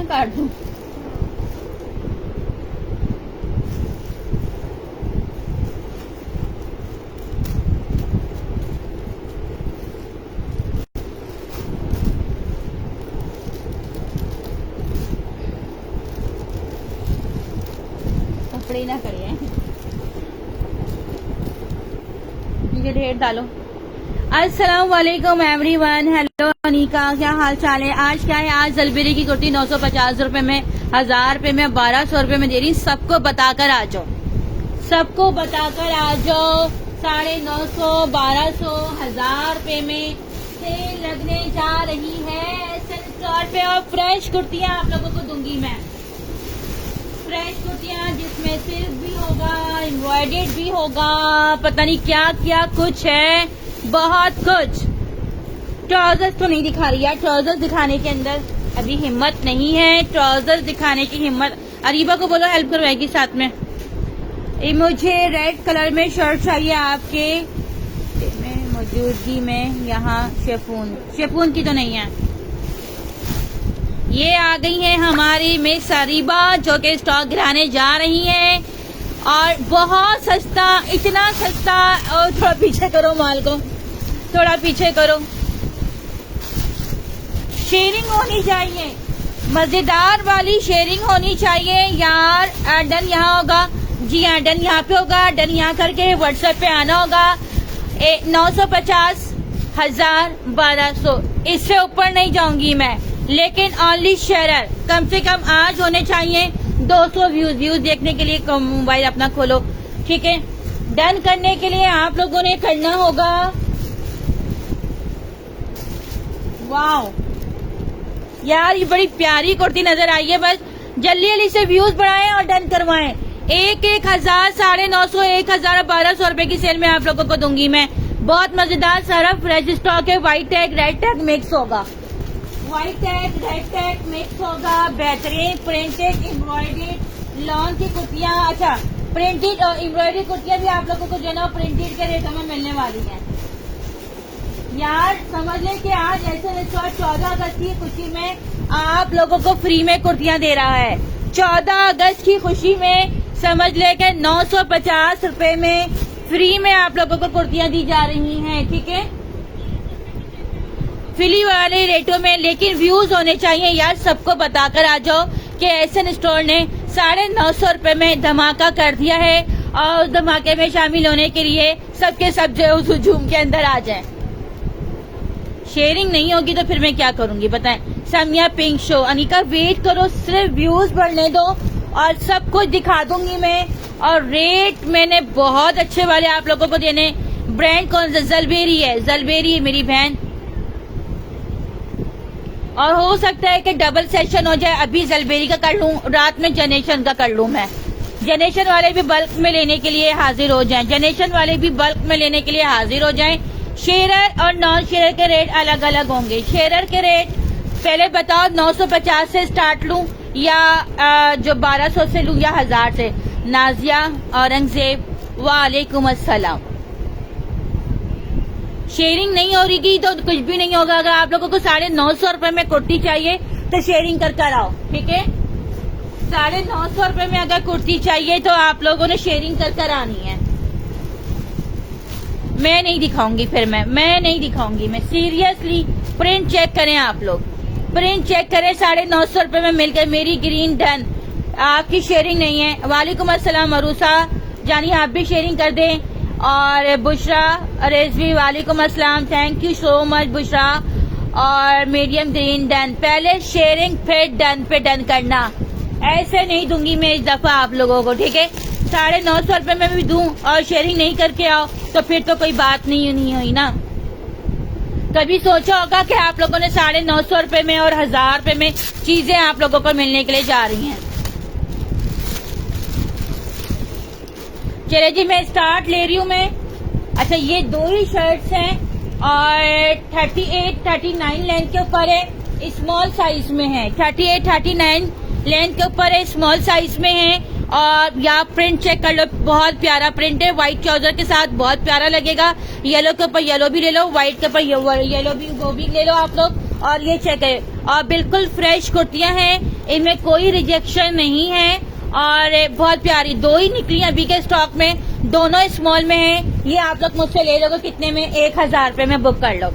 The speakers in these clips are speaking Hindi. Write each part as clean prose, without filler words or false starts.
काट दूं? कपड़े ना करिए, मुझे ढेर डालो। अस्सलाम वालेकुम एवरीवन, हेलो अनीका, क्या हाल चाल है? आज क्या है? आज जलबेरी की कुर्ती 950 रुपए में, 1000 रुपए में, 1200 रुपए में दे रही। सबको बताकर आ जाओ, सबको बताकर आ जाओ। 950, 1200, 1000 रुपए में सेल लगने जा रही है स्टोर पे। और फ्रेश कुर्तियां आप लोगों को दूंगी मैं, फ्रेश कुर्तियां जिसमें सिल्क भी होगा, एम्ब्रॉयडर्ड भी होगा, पता नहीं क्या क्या कुछ है, बहुत कुछ। ट्राउजर्स तो नहीं दिखा रही यार, ट्राउजर्स दिखाने के अंदर अभी हिम्मत नहीं है, ट्राउजर्स दिखाने की हिम्मत। अरीबा को बोलो हेल्प करवाएगी साथ में। मुझे रेड कलर में शर्ट चाहिए आपके मौजूदगी में। यहाँ शेफून की तो नहीं है। ये आ गई है हमारी मिस अरीबा जो कि स्टॉक गिराने जा रही है, और बहुत सस्ता, इतना सस्ता। और थोड़ा पीछे करो माल को, थोड़ा पीछे करो। शेयरिंग होनी चाहिए, मजेदार वाली शेयरिंग होनी चाहिए यार। डन यहाँ होगा जी, हाँ डन यहाँ पे होगा। डन यहाँ करके व्हाट्सएप पे आना होगा। 950, 1000, 1200, इससे ऊपर नहीं जाऊंगी मैं, लेकिन ओनली शेयरर। कम से कम आज होने चाहिए 200 व्यूज देखने के लिए। मोबाइल अपना खोलो, ठीक है। डन करने के लिए आप लोगों ने करना होगा, वाओ यार ये बड़ी प्यारी कुर्ती नजर आई है। बस जल्दी जल्दी से व्यूज बढ़ाएं और डन करवाएं। 1000, 950, 1000, 1200 रुपए की सेल में आप लोगों को दूंगी मैं। बहुत मजेदार सारा फ्रेश स्टॉक है। White tag red tag mix होगा, white tag red tag mix होगा। बेहतरीन प्रिंटेड एम्ब्रॉयडर्ड लॉन की कुर्तियां, अच्छा प्रिंटेड और एम्ब्रॉयडरी कुर्तियां भी आप लोगों को जो ना प्रिंटेड के रेट में मिलने वाली है यार। समझ ले कि आज ऐसे 14 अगस्त की खुशी में आप लोगों को फ्री में कुर्तियां दे रहा है। 14 अगस्त की खुशी में समझ ले कि 950 रुपए में फ्री में आप लोगों को कुर्तियां दी जा रही हैं, ठीक है, फ्री वाले रेटों में। लेकिन व्यूज होने चाहिए यार, सबको बताकर आ जाओ कि एसएन स्टोर ने 950 रुपए में धमाका कर दिया है। और धमाके में शामिल होने के लिए सबके सब जो उस हुजूम के अंदर आ जाएं। शेयरिंग नहीं होगी तो फिर मैं क्या करूंगी बताएं। Samiya pink show, Anika wait करो, सिर्फ व्यूज बढ़ने दो और सब कुछ दिखा दूंगी मैं। और रेट मैंने बहुत अच्छे वाले आप लोगों को देने। ब्रांड कौन सा? जलबेरी है, जलबेरी है मेरी बहन। और हो सकता है कि डबल सेशन हो जाए। अभी जलबेरी का कर लूं, रात में जनरेशन का कर लूं मैं। जनरेशन वाले भी बल्क में लेने के लिए हाजिर हो जाएं, जनरेशन वाले भी बल्क में लेने के लिए हाजिर हो जाएं। शेयरर और नॉन शेयरर के रेट अलग अलग होंगे। शेयरर के रेट पहले बताओ 950 से स्टार्ट लूं या जो 1200 से लूं या 1000 से? नाजिया औरंगजेब, वालेकुम अस्सलाम। शेयरिंग नहीं हो रही तो कुछ भी नहीं होगा। अगर आप लोगों को 950 रुपए में कुर्ती चाहिए तो शेयरिंग कर कर आओ, ठीक है। 950 रुपए में अगर कुर्ती चाहिए तो आप लोगों ने शेयरिंग कर कर आनी है। मैं नहीं दिखाऊंगी, फिर मैं नहीं दिखाऊंगी मैं सीरियसली। प्रिंट चेक करें आप लोग, प्रिंट चेक करें। 950 रुपए में मिलकर मेरी ग्रीन डन। आपकी शेयरिंग नहीं है। वालेकुम अस्सलाम अरूसा जानी, आप भी शेयरिंग कर दें। और बुशरा रेजवी, वालेकुम अस्सलाम, thank you so much Bushra. और मीडियम ग्रीन डन। पहले शेयरिंग फिर डन पे डन करना, ऐसे नहीं दूंगी मैं इस दफा आप लोगों को, ठीक है। 950 रुपए में भी दूं और शेयरिंग नहीं करके आओ तो फिर तो कोई बात नहीं हुई ना। कभी सोचा होगा कि आप लोगों ने 950 रुपए में और 1000 रुपए में चीजें आप लोगों को मिलने के लिए जा रही हैं। चले जी मैं स्टार्ट ले रही हूँ मैं। अच्छा ये 2 ही शर्ट्स हैं और 38, 39 लेंथ के ऊपर है, स्मॉल साइज में है। 38, 39 लेंथ के ऊपर है, स्मॉल साइज में है। और यहाँ प्रिंट चेक कर लो, बहुत प्यारा प्रिंट है। व्हाइट ट्राउजर के साथ बहुत प्यारा लगेगा। येलो के ऊपर येलो भी ले लो, व्हाइट के ऊपर येलो भी वो भी ले लो आप लोग। और ये चेक है, और बिल्कुल फ्रेश कुर्तियां हैं, इनमें कोई रिजेक्शन नहीं है और बहुत प्यारी। 2 ही निकली अभी के स्टॉक में, दोनों स्मॉल में है। ये आप लोग मुझसे ले लोगे कितने में? 1000 रुपए में बुक कर लो।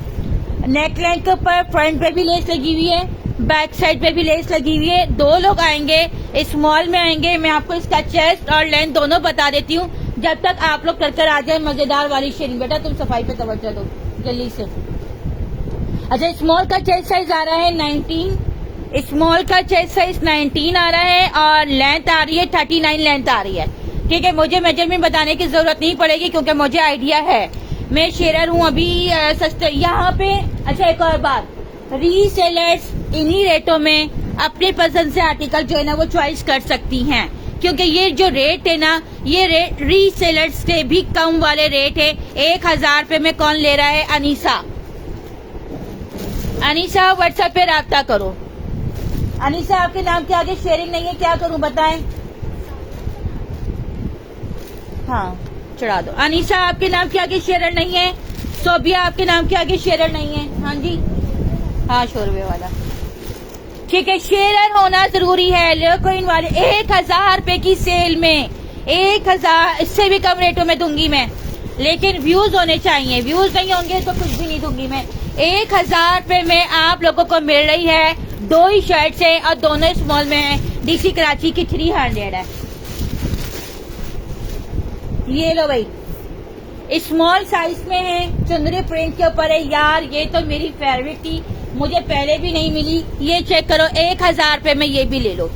नेक लाइन के ऊपर फ्रंट पे भी लेस लगी हुई है, बैक साइड पे भी लेस लगी हुई है। 2 लोग आएंगे, स्मॉल में आएंगे। मैं आपको इसका चेस्ट और लेंथ दोनों बता देती हूँ जब तक आप लोग कर आ जाए मजेदार वाली शेयरिंग। बेटा तुम सफाई पे तवज्जो दो जल्दी से। अच्छा, स्मॉल का चेस्ट साइज आ रहा है 19, स्मॉल का चेस्ट साइज 19 आ रहा है और लेंथ आ रही है 39 लेंथ आ रही है। ठीक है, मुझे मेजरमेंट बताने की जरूरत नहीं पड़ेगी क्योंकि मुझे आइडिया है, मैं शेयर हूँ अभी सस्ते यहाँ पे। अच्छा, एक और बात, रीसेलर्स इन्हीं रेटों में अपने पसंद से आर्टिकल जो है ना वो चॉइस कर सकती हैं, क्योंकि ये जो रेट है ना, ये रेट रीसेलर्स से भी कम वाले रेट है। 1000 रुपए में कौन ले रहा है? अनीसा। अनीसा व्हाट्सएप पे राब्ता करो। अनीसा, आपके नाम के आगे शेयरिंग नहीं है, क्या करूं बताएं? हाँ, चढ़ा दो। अनीसा, आपके नाम के आगे शेयर नहीं है। सोबिया, आपके नाम के आगे शेयर नहीं है। हाँ जी, हाँ, 100 रुपए वाला। ठीक है, शेयर होना जरूरी है। लेकिन वाले 1000 रुपए की सेल में 1000, इससे भी कम रेटों में दूंगी मैं, लेकिन व्यूज होने चाहिए। व्यूज नहीं होंगे तो कुछ भी नहीं दूंगी मैं। 1000 रुपए में आप लोगों को मिल रही है 2 ही शर्ट्स है और दोनों स्मॉल में है। डीसी कराची की 300 है। ये लो भाई, स्मॉल साइज में है, चुंदरी प्रिंट के ऊपर है। यार ये तो मेरी फेवरेट थी, मुझे पहले भी नहीं मिली। ये चेक करो, 1000 रुपए में ये भी ले लो।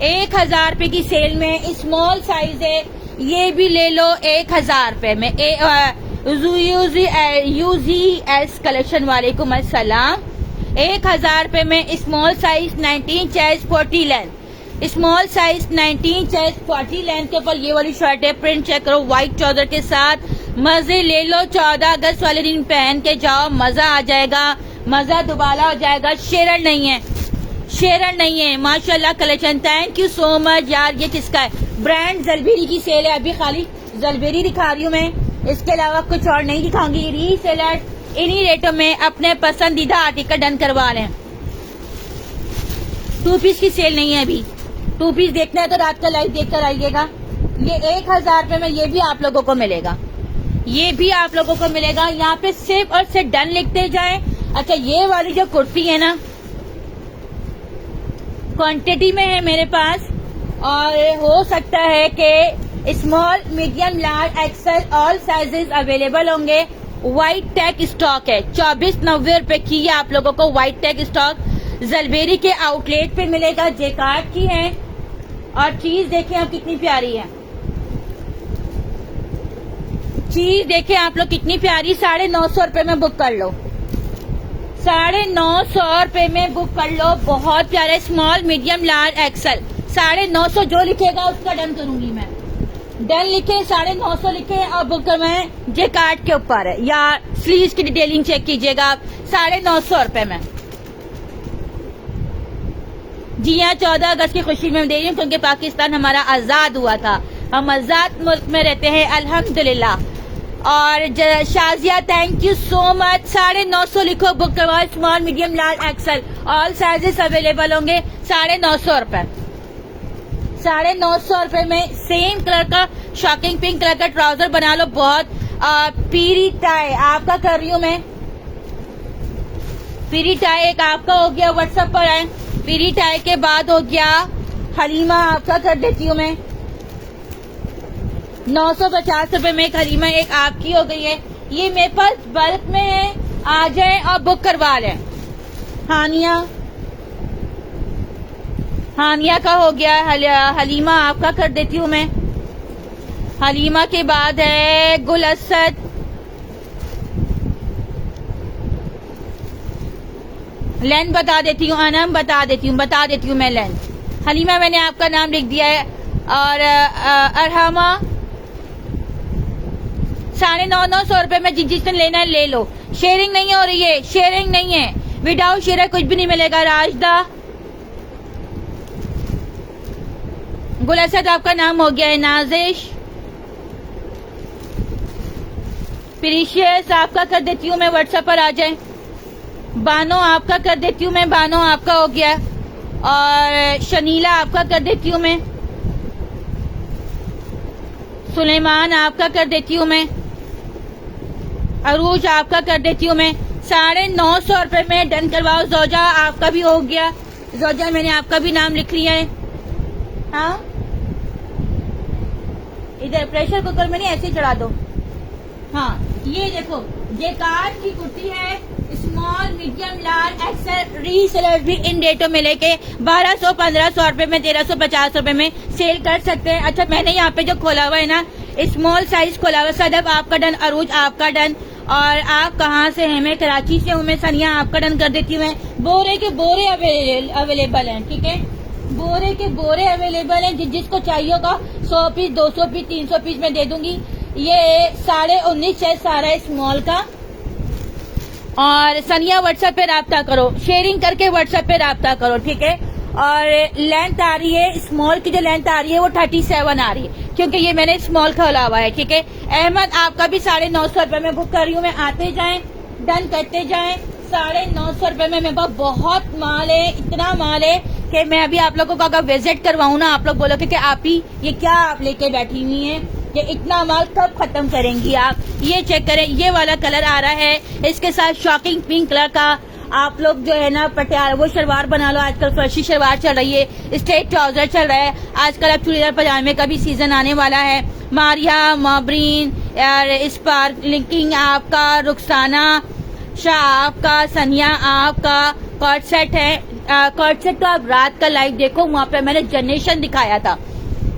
1000 रुपए की सेल में स्मॉल साइज है, ये भी ले लो 1000 रुपए में। यूजीएस कलेक्शन वालेकुम अस्सलाम। 1000 रुपए में small size 19 chest 40 length, small size 19 chest 40 length के ऊपर ये वाली शर्ट है। प्रिंट चेक करो, व्हाइट चादर के साथ। मजे ले लो, 14 अगस्त वाले दिन पहन के जाओ, मजा आ जाएगा, मजा दुबाला हो जाएगा। शेरर नहीं है, शेरर नहीं है। माशाल्लाह collection, thank you so much. यार ये किसका है? ब्रांड जलबेरी की सेल है, अभी खाली जलबेरी दिखा रही हूँ मैं, इसके अलावा कुछ और नहीं दिखाऊंगी। रीसेलर इन्हीं रेटों में अपने पसंदीदा आर्टिकल डन करवा रहे हैं। 2 पीस की सेल नहीं है अभी। 2 पीस देखना है तो रात का लाइव देख कर आइएगा। ये 1000 रुपए में ये भी आप लोगों को मिलेगा, ये भी आप लोगों को मिलेगा। यहाँ पे सिर्फ और सिर्फ डन लिखते जाएं। अच्छा, ये वाली जो कुर्ती है ना, क्वांटिटी में है मेरे पास, और हो सकता है कि small, medium, large, XL all sizes available होंगे। व्हाइट टैग स्टॉक है, 2490 रुपए की ये आप लोगों को व्हाइट टैग स्टॉक जलबेरी के आउटलेट पे मिलेगा। जेकार्ड की है और चीज देखें आप कितनी प्यारी है, चीज देखें आप लोग कितनी प्यारी। 950 रुपए में बुक कर लो, 950 रुपए में बुक कर लो। बहुत प्यारे, स्मॉल, मीडियम, लार्ज, एक्सेल। 950 जो लिखेगा उसका डन करूंगी मैं। डन लिखे, 950 लिखे और बुक करवाएं। जे कार्ड के ऊपर है, या स्लीव्स की डिटेलिंग चेक कीजिएगा आप। 950 रुपए में। जी हाँ, 14 अगस्त की खुशी में दे रही हूँ क्योंकि पाकिस्तान हमारा आजाद हुआ था, हम आजाद मुल्क में रहते हैं अल्हम्दुलिल्लाह। और Shazia, thank you so much. 950 लिखो, बुक करवाओ। Small, medium, large, XL all sizes available होंगे। 950 रुपए, 950 रुपए में सेम कलर का शॉकिंग पिंक कलर का ट्राउजर बना लो। बहुत पीरी टाई आपका कर रही हूँ मैं। पीरी टाई एक आपका हो गया, व्हाट्सएप पर आए। पीरी टाई के बाद हो गया हलीमा, आपका कर देती हूँ मैं। 950 रुपए में एक हलीमा एक आपकी हो गई है। ये मेरे पास बल्क में है, आ जाए और बुक करवा लें। हानिया, हानिया का हो गया। हलीमा आपका कर देती हूँ मैं। हलीमा के बाद है गुल असद, लेंथ बता देती हूँ, अनम बता देती हूँ मैं लेंथ। हलीमा मैंने आपका नाम लिख दिया है। और अरहमा 950 रुपए में जिसने लेना है ले लो। शेयरिंग नहीं हो रही है, शेयरिंग नहीं है, विदाउट शेयर कुछ भी नहीं मिलेगा। राजदा, गुल असद आपका नाम हो गया है। नाजिश, प्रीशियस आपका कर देती हूँ मैं, व्हाट्सएप पर आ जाए। बानो आपका कर देती हूँ मैं, बानो आपका हो गया। और शनीला आपका कर देती हूँ मैं, सुलेमान आपका कर देती हूँ मैं, अरूज आपका कर देती हूँ मैं। 950 रुपए में डन करवाओ। जोजा आपका भी हो गया। जोजा मैंने आपका भी नाम लिख लिया है। हाँ, इधर प्रेशर कुकर में नहीं, ऐसे ही चढ़ा दो। हाँ, ये देखो, जेकार्ड की कुर्ती है, small medium large Excel, reseller भी इन रेटों में लेके 1200-1500 रुपए में, 1350 रुपए में सेल कर सकते हैं। अच्छा, मैंने यहाँ पे जो खोला हुआ है ना, स्मॉल साइज खोला हुआ। सदब आपका डन, अरूज आपका डन। और आप कहाँ से हैं? मैं कराची से हूँ। मैं सनिया आपका डन कर देती हूँ। बोरे के बोरे अवेलेबल हैं, ठीक है, बोरे के बोरे अवेलेबल हैं। जिसको चाहिए होगा 100 पीस, 200 पीस, 300 पीस में दे दूंगी। ये 19.5 है सारा स्मॉल का। और सनिया व्हाट्सएप पे राब्ता करो, शेयरिंग करके व्हाट्सएप पे राब्ता करो, ठीक है। और लेंथ आ रही है, स्मॉल की जो लेंथ आ रही है वो 37 आ रही है, क्योंकि ये मैंने स्मॉल खोला हुआ है, ठीक है। अहमद आपका भी 950 रुपए में बुक कर रही हूँ मैं। आते जाएं, डन करते जाएं। 950 रुपए में मेरे पास बहुत माल है, इतना माल है कि मैं अभी आप लोगों को अगर विजिट करवाऊँ ना, आप लोग बोलोगे कि आप ही ये क्या आप लेके बैठी हुई हैं, ये इतना माल कब खत्म करेंगी आप। ये चेक करें, ये वाला कलर आ रहा है, इसके साथ शॉकिंग पिंक कलर का। आप लोग जो है ना पटियाला वो शलवार बना लो। आजकल फर्शी शलवार चल रही है, स्ट्रेट ट्राउजर चल रहा है। आजकल अब चूड़ीदार पजामे का भी सीजन आने वाला है। मारिया, माबरीन, स्पार्कलिंग आपका, रुखसाना शाह आपका, सनिया आपका। कॉर्ड सेट है, कॉर्ड सेट तो आप रात का लाइव देखो, वहाँ पे मैंने जनरेशन दिखाया था।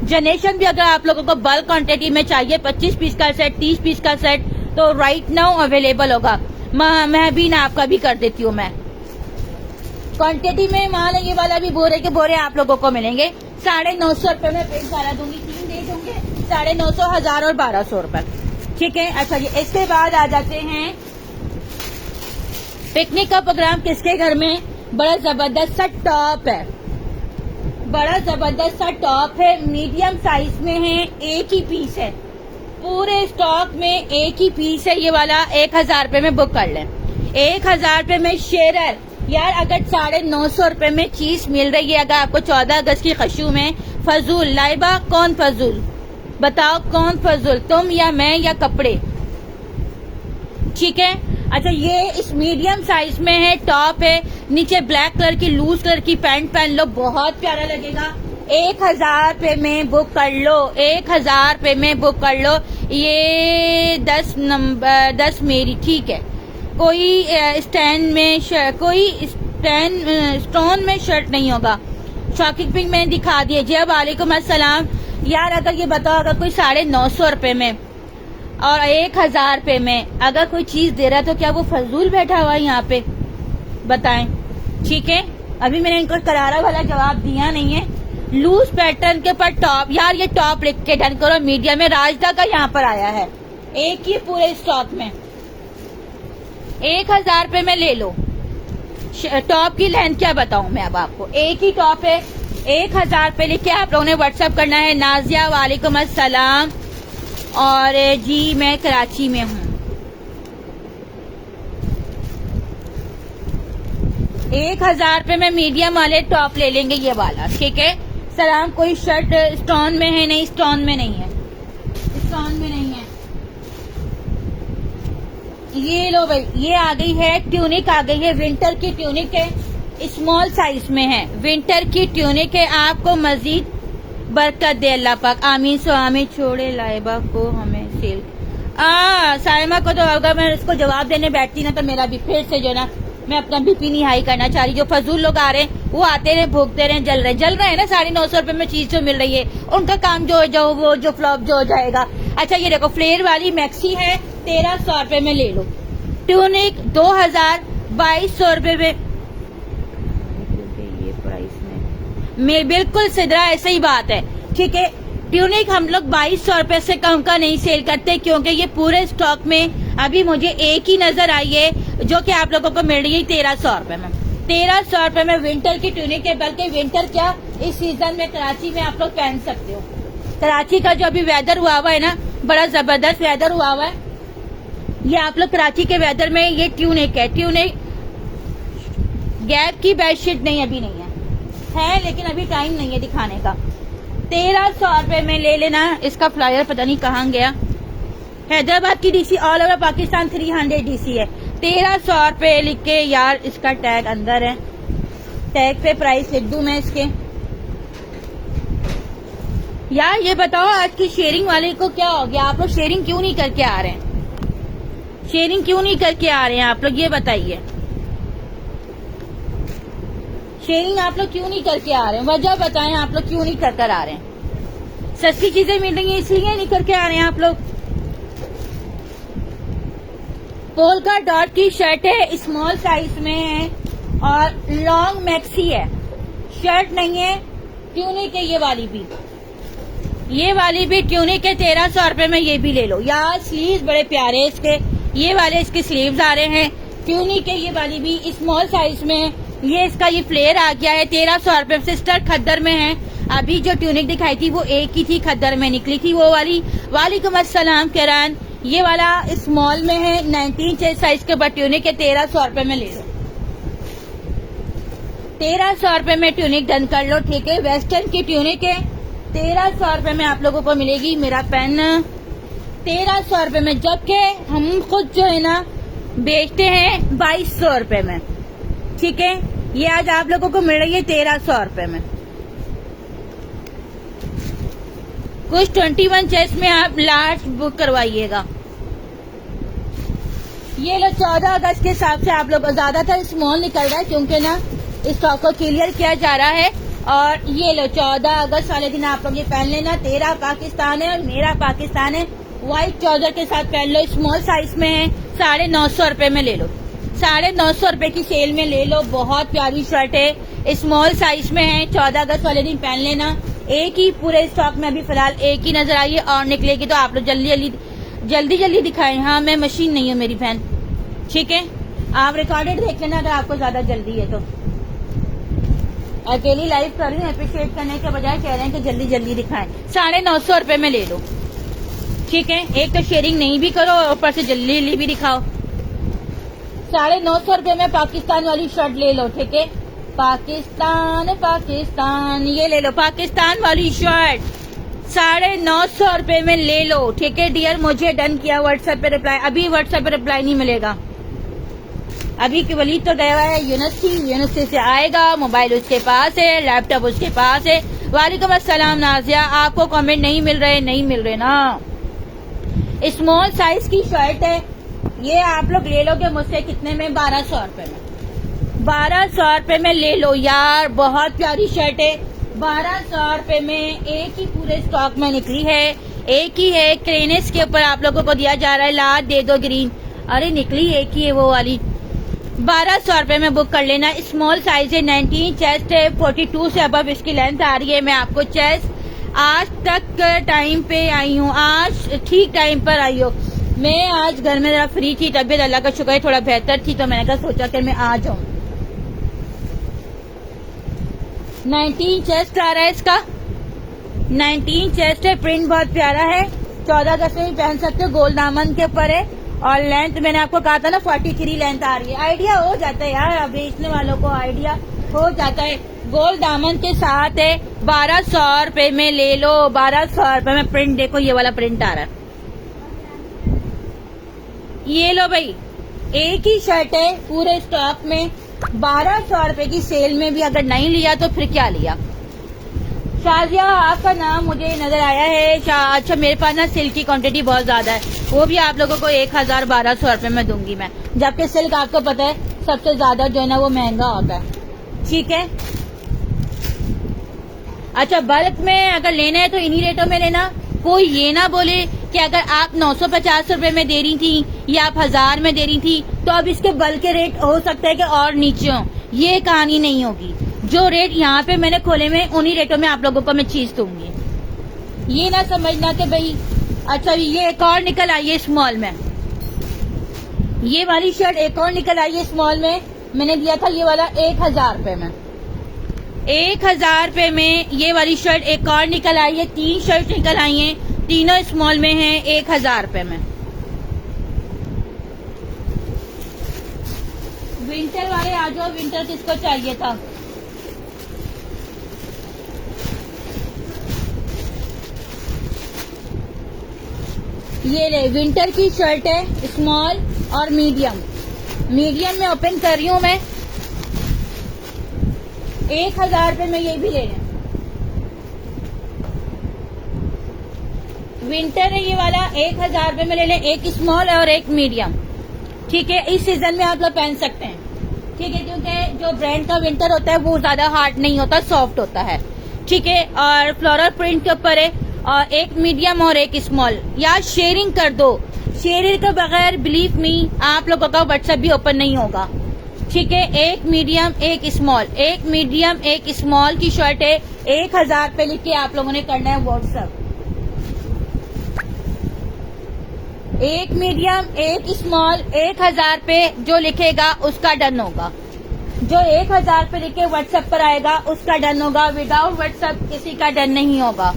जनरेशन भी अगर आप लोगों को बल्क क्वांटिटी में चाहिए, 25 पीस का सेट, 30 पीस का सेट, तो राइट नाउ अवेलेबल होगा। मैं भी ना आपका भी कर देती हूँ। मैं क्वांटिटी में माल है, ये वाला भी बोरे के बोरे आप लोगों को मिलेंगे। 950 रुपए में पेट सारा दूंगी, 3 दे दूंगे। 950, 1000 और 1200 रुपए, ठीक है। अच्छा जी, इसके बाद आ जाते हैं पिकनिक का प्रोग्राम किसके घर में। बड़ा जबरदस्त सा टॉप है, बड़ा जबरदस्त सा टॉप है, मीडियम साइज में है, एक ही पीस है, पूरे स्टॉक में एक ही पीस है। ये वाला 1000 रुपए में बुक कर लें। 1000 रुपए में शेरर। यार अगर 950 रुपए में चीज मिल रही है, अगर आपको 14 अगस्त की खुशबू में फजूल लाइबा, कौन फजूल बताओ, कौन फजूल, तुम या मैं या कपड़े, ठीक है। अच्छा, ये इस मीडियम साइज में है, टॉप है, नीचे ब्लैक कलर की लूज कलर की पैंट पहन लो, बहुत प्यारा लगेगा। 1000 रुपए में बुक कर लो, 1000 रुपए में बुक कर लो। ये 10 नंबर 10 मेरी, ठीक है। कोई स्टैंड में कोई स्टोन में शर्ट नहीं होगा। शॉकिंग पिंक मैंने दिखा दिए जी। वालेकुम अस्सलाम। यार अगर ये बताओ, अगर कोई 950 रुपए में और 1000 रुपए में अगर कोई चीज दे रहा है, तो क्या वो फजूल बैठा हुआ है यहाँ पे, बताएं, ठीक है। अभी मैंने इनको करारा वाला जवाब दिया नहीं है। लूज पैटर्न के ऊपर टॉप, यार ये टॉप लिख के डन करो। मीडिया में राजदा का यहाँ पर आया है, एक ही पूरे स्टॉक में। 1000 रुपए में ले लो। टॉप की लेंथ क्या बताऊं मैं अब आपको, एक ही टॉप है। 1000 रुपए लिख के आप लोगों ने व्हाट्सएप करना है। नाजिया वालेकुम अस्सलाम। और जी मैं कराची में हूँ। 1000 रुपए में मीडियम वाले टॉप ले लेंगे, ये वाला, ठीक है। सलाम। कोई शर्ट स्टोन में है? नहीं, स्टोन में नहीं है, स्टोन में नहीं है। ये लो भाई, ये आ गई है ट्यूनिक, आ गई है, विंटर की ट्यूनिक है, स्मॉल साइज में है, विंटर की ट्यूनिक है। आपको मजीद बरकत दे अल्लाह पाक, आमीन सो आमीन। छोड़े लाइबा को हमें सेल साइमा को, तो अगर मैं इसको जवाब देने बैठती ना, तो मेरा भी फिर से जो ना, मैं अपना बीपी नहीं हाई करना चाह रही। जो फजूल लोग आ रहे हैं वो आते रहे, भोगते रहे, जल रहे हैं ना। 950 रुपए में चीज जो मिल रही है, उनका काम जो वो जो फ्लॉप जो हो जाएगा। अच्छा, ये देखो फ्लेयर वाली मैक्सी है, 1300 रुपए में ले लो। ट्यूनिक 2200 रुपए में, ये प्राइस में बिल्कुल सिदरा ऐसे ही बात है, ठीक है। ट्यूनिक हम लोग 2200 रुपए से कम का नहीं सेल करते, क्योंकि ये पूरे स्टॉक में अभी मुझे एक ही नजर आई है, जो कि आप लोगों को मिल रही है 1300 रुपए में। 1300 रुपए में विंटर की ट्यूनिक है। बल्कि विंटर क्या, इस सीजन में कराची में आप लोग पहन सकते हो। कराची का जो अभी वेदर हुआ हुआ है ना, बड़ा जबरदस्त वेदर हुआ हुआ है। ये आप लोग कराची के वेदर में, ये ट्यूनिक है, ट्यूनिक गैप की बेडशीट नहीं, अभी नहीं है लेकिन अभी टाइम नहीं है दिखाने का। 1300 रुपए में ले लेना। इसका फ्लायर पता नहीं कहाँ गया। हैदराबाद की DC, all over Pakistan 300 DC है। 1300 रुपए लिख के यार, इसका टैग अंदर है, टैग पे प्राइस लिख दूं मैं इसके। यार ये बताओ आज की शेयरिंग वाले को क्या हो गया? आप लोग शेयरिंग क्यों नहीं करके आ रहे हैं? शेयरिंग क्यों नहीं करके आ रहे हैं आप लोग, ये बताइए। शेयरिंग आप लोग क्यों नहीं करके आ रहे हैं? वजह बताएं, आप लोग क्यों नहीं कर आ रहे हैं? सस्ती चीजें मिल रही हैं इसलिए नहीं करके आ रहे हैं आप लोग। पोल्का डॉट की शर्ट है, स्मॉल साइज में है और लॉन्ग मैक्सी है, शर्ट नहीं है, ट्यूनिक है। ये वाली भी ट्यूनिक है। 1300 रुपए में ये भी ले लो यार। स्लीव्स बड़े प्यारे इसके, ये वाले इसके स्लीव्स आ रहे हैं, ट्यूनिक है। ये वाली भी स्मॉल साइज में है। ये इसका ये फ्लेयर आ गया है। 1300 रुपए में। सिस्टर खद्दर में है। अभी जो ट्यूनिक दिखाई थी वो एक ही थी, खद्दर में निकली थी वो वाली। वालेकुम अस्सलाम किरण। ये वाला स्मॉल में है, 19 चेस्ट साइज के बट ट्यूनिक है। 1300 रुपए में ले लो। 1300 रुपए में ट्यूनिक डन कर लो, ठीक है। वेस्टर्न की ट्यूनिक है, 1300 रुपए में आप लोगों को मिलेगी। मेरा पेन 1300 रुपए में, जबकि हम खुद जो है ना बेचते हैं 2200 रुपए में, ठीक है। ये आज आप लोगों को मिल रही है 1300 रुपए में। कुछ 21 चेस्ट में आप लास्ट बुक करवाइएगा। ये लो 14 अगस्त के हिसाब से आप लोग, ज्यादातर स्मॉल निकल रहा है क्योंकि ना स्टॉक को क्लियर किया जा रहा है। और ये लो 14 अगस्त वाले दिन आप लोग ये पहन लेना। 13 पाकिस्तान है और मेरा पाकिस्तान है। व्हाइट ट्राउजर के साथ पहन लो, स्मॉल साइज में है, 950 रुपए में ले लो। 950 रुपए की सेल में ले लो। बहुत प्यारी शर्ट है, स्मॉल साइज में है। 14 अगस्त वाले दिन पहन लेना। एक ही पूरे स्टॉक में अभी फिलहाल एक ही नजर आई है और निकलेगी तो आप लोग जल्दी दिखाएं। हाँ, मैं मशीन नहीं हूँ मेरी बहन, ठीक है। आप रिकॉर्डेड देख लेना अगर आपको ज्यादा जल्दी है तो। अकेली लाइव कर रही हूँ, अप्रिशिएट करने के बजाय कह रहे हैं कि जल्दी दिखाएं। 950 रुपए में ले लो, ठीक है। एक तो शेयरिंग नहीं भी करो और ऊपर से जल्दी भी दिखाओ। 950 रुपए में पाकिस्तान वाली शर्ट ले लो, ठीक है। पाकिस्तान ये ले लो, पाकिस्तान वाली शर्ट 950 रुपए में ले लो, ठीक है डियर। मुझे डन किया व्हाट्सएप पे रिप्लाई। अभी व्हाट्सएप पे रिप्लाई नहीं मिलेगा। अभी की वलीद तो गया है यूनिवर्सिटी से आएगा, मोबाइल उसके पास है, लैपटॉप उसके पास है। वालेकुम अस्सलाम नाजिया। आपको कमेंट नहीं मिल रहे ना। स्मॉल साइज की शर्ट है, ये आप लोग ले लोगे मुझसे कितने में? 1200 रुपए में। 1200 रुपए में ले लो यार, बहुत प्यारी शर्ट है। 1200 रुपए में एक ही पूरे स्टॉक में निकली है, एक ही है। क्रेनेस के ऊपर आप लोगों को दिया जा रहा है लाल दे दो ग्रीन। अरे निकली एक ही है वो वाली। 1200 रुपए में बुक कर लेना। स्मॉल साइज है, 19 चेस्ट है, 42 से अबव इसकी लेंथ आ रही है। मैं आपको चेस्ट आज तक टाइम पे आई हूँ, आज ठीक टाइम पर आई हूँ। मैं आज घर में जरा फ्री थी, तबीयत अल्लाह का शुक्र है थोड़ा बेहतर थी, तो मैंने कहा सोचा कि मैं आ जाऊँ। 19 चेस्ट आ रहा है इसका, 19 चेस्ट है, प्रिंट बहुत प्यारा है। 14 अगस्त में भी पहन सकते हो, गोल दामन के ऊपर है। और लेंथ मैंने आपको कहा था ना 43 लेंथ आ रही है। आइडिया हो जाता है यार, बेचने वालों को आइडिया हो जाता है। गोल दामन के साथ है, 1200 रुपए में ले लो। 1200 रुपए में प्रिंट देखो, ये वाला प्रिंट आ रहा है। ये लो भाई, एक ही शर्ट है पूरे स्टॉक में। 1200 रुपए की सेल में भी अगर नहीं लिया तो फिर क्या लिया? शाजिया आपका नाम मुझे नजर आया है। अच्छा, मेरे पास ना सिल्क की क्वांटिटी बहुत ज्यादा है, वो भी आप लोगों को 1200 रुपए में दूंगी मैं। जबकि सिल्क आपको पता है सबसे ज्यादा जो है ना वो महंगा होता है, ठीक है। अच्छा, बल्क में अगर लेना है तो इन्हीं रेटों में लेना। कोई ये ना बोले कि अगर आप 950 रुपए में दे रही थी या आप 1000 में दे रही थी तो अब इसके बल्क के रेट हो सकता है कि और नीचे हो। ये कहानी नहीं होगी। जो रेट यहाँ पे मैंने खोले में उन्हीं रेटों में आप लोगों को मैं चीज दूंगी। ये ना समझना कि भाई अच्छा ये एक और निकल आई है स्मॉल में, ये वाली शर्ट एक और निकल आई है स्मॉल में। मैंने दिया था ये वाला 1000 रुपए में। 1000 रुपए में ये वाली शर्ट एक और निकल आई है। 3 शर्ट निकल आई हैं, तीनों स्मॉल में हैं, 1000 रुपए में। विंटर वाले आ जाओ, विंटर किसको चाहिए था। ये ले विंटर की शर्ट है, स्मॉल और मीडियम। मीडियम में ओपन कर रही हूँ मैं, 1000 रुपए में ये भी ले लें। विंटर है ये वाला, 1000 रुपए में ले लें, एक स्मॉल और एक मीडियम। ठीक है, इस सीजन में आप लोग पहन सकते हैं। ठीक है, क्योंकि जो ब्रांड का विंटर होता है वो ज्यादा हार्ड नहीं होता, सॉफ्ट होता है। ठीक है, और फ्लोरल प्रिंट के ऊपर है, और एक मीडियम और एक स्मॉल। या शेयरिंग कर दो, शेयरिंग के बगैर बिलीव मी आप लोगों का व्हाट्सएप भी ओपन नहीं होगा। ठीक है, एक मीडियम एक स्मॉल, एक मीडियम एक स्मॉल की शर्ट है, 1000 पे लिख के आप लोगों ने करना है व्हाट्सएप। एक मीडियम एक स्मॉल, 1000 पे जो लिखेगा उसका डन होगा। जो 1000 पे लिख के व्हाट्सएप पर आएगा उसका डन होगा, विदाउट व्हाट्सएप किसी का डन नहीं होगा।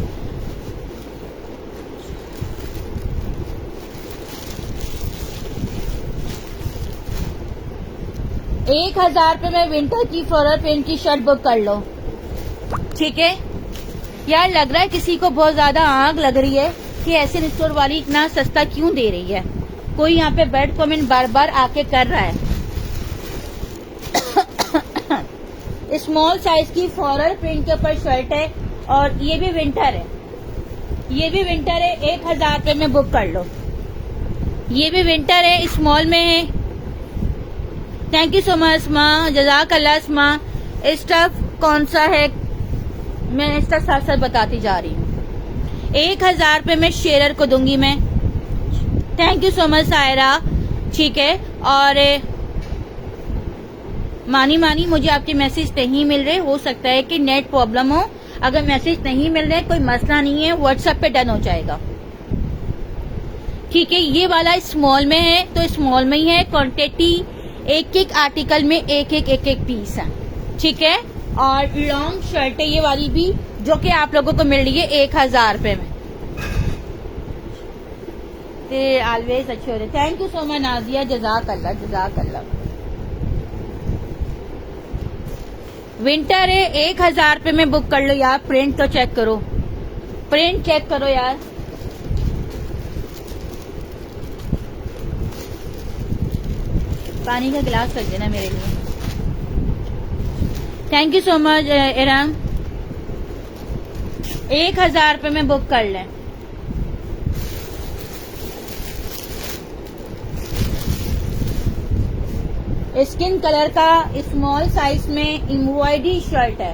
एक 1000 रुपए में विंटर की फ्लोरल प्रिंट की शर्ट बुक कर लो। ठीक है यार, लग रहा है किसी को बहुत ज्यादा आग लग रही है कि ऐसे स्टोर वाली इतना सस्ता क्यों दे रही है। कोई यहाँ पे बैड कमेंट बार बार आके कर रहा है। स्मॉल साइज की फ्लोरल प्रिंट के ऊपर शर्ट है, और ये भी विंटर है, ये भी विंटर है, 1000 रुपए में बुक कर लो। ये भी विंटर है, स्मॉल में है। थैंक यू सो मच माँ, जज़ाकल्लाह माँ। स्टफ कौन सा है मैं स्टफ साथ साथ बताती जा रही हूँ। 1000 रुपए में शेरर को दूंगी मैं। Thank you so much Saira. ठीक है, और मानी मुझे आपके मैसेज नहीं मिल रहे, हो सकता है कि नेट प्रॉब्लम हो। अगर मैसेज नहीं मिल रहे कोई मसला नहीं है, व्हाट्सएप पे डन हो जाएगा। ठीक है, ये वाला स्मॉल में है तो स्मॉल में ही है। क्वांटिटी एक आर्टिकल में एक पीस है। ठीक है, और लॉन्ग शर्ट है ये वाली भी, जो कि आप लोगों को मिल रही है 1000 रुपए में। ऑलवेज अच्छे हो रहे। Thank you so much Nazia, जज़ाकल्लाह जज़ाकल्लाह। विंटर है, 1000 रुपए में बुक कर लो यार। प्रिंट तो चेक करो, प्रिंट चेक करो यार। पानी का गिलास रख देना मेरे लिए। Thank you so much Iram. 1000 रुपए में बुक कर लें। स्किन कलर का स्मॉल साइज में एम्ब्रॉयडरी शर्ट है।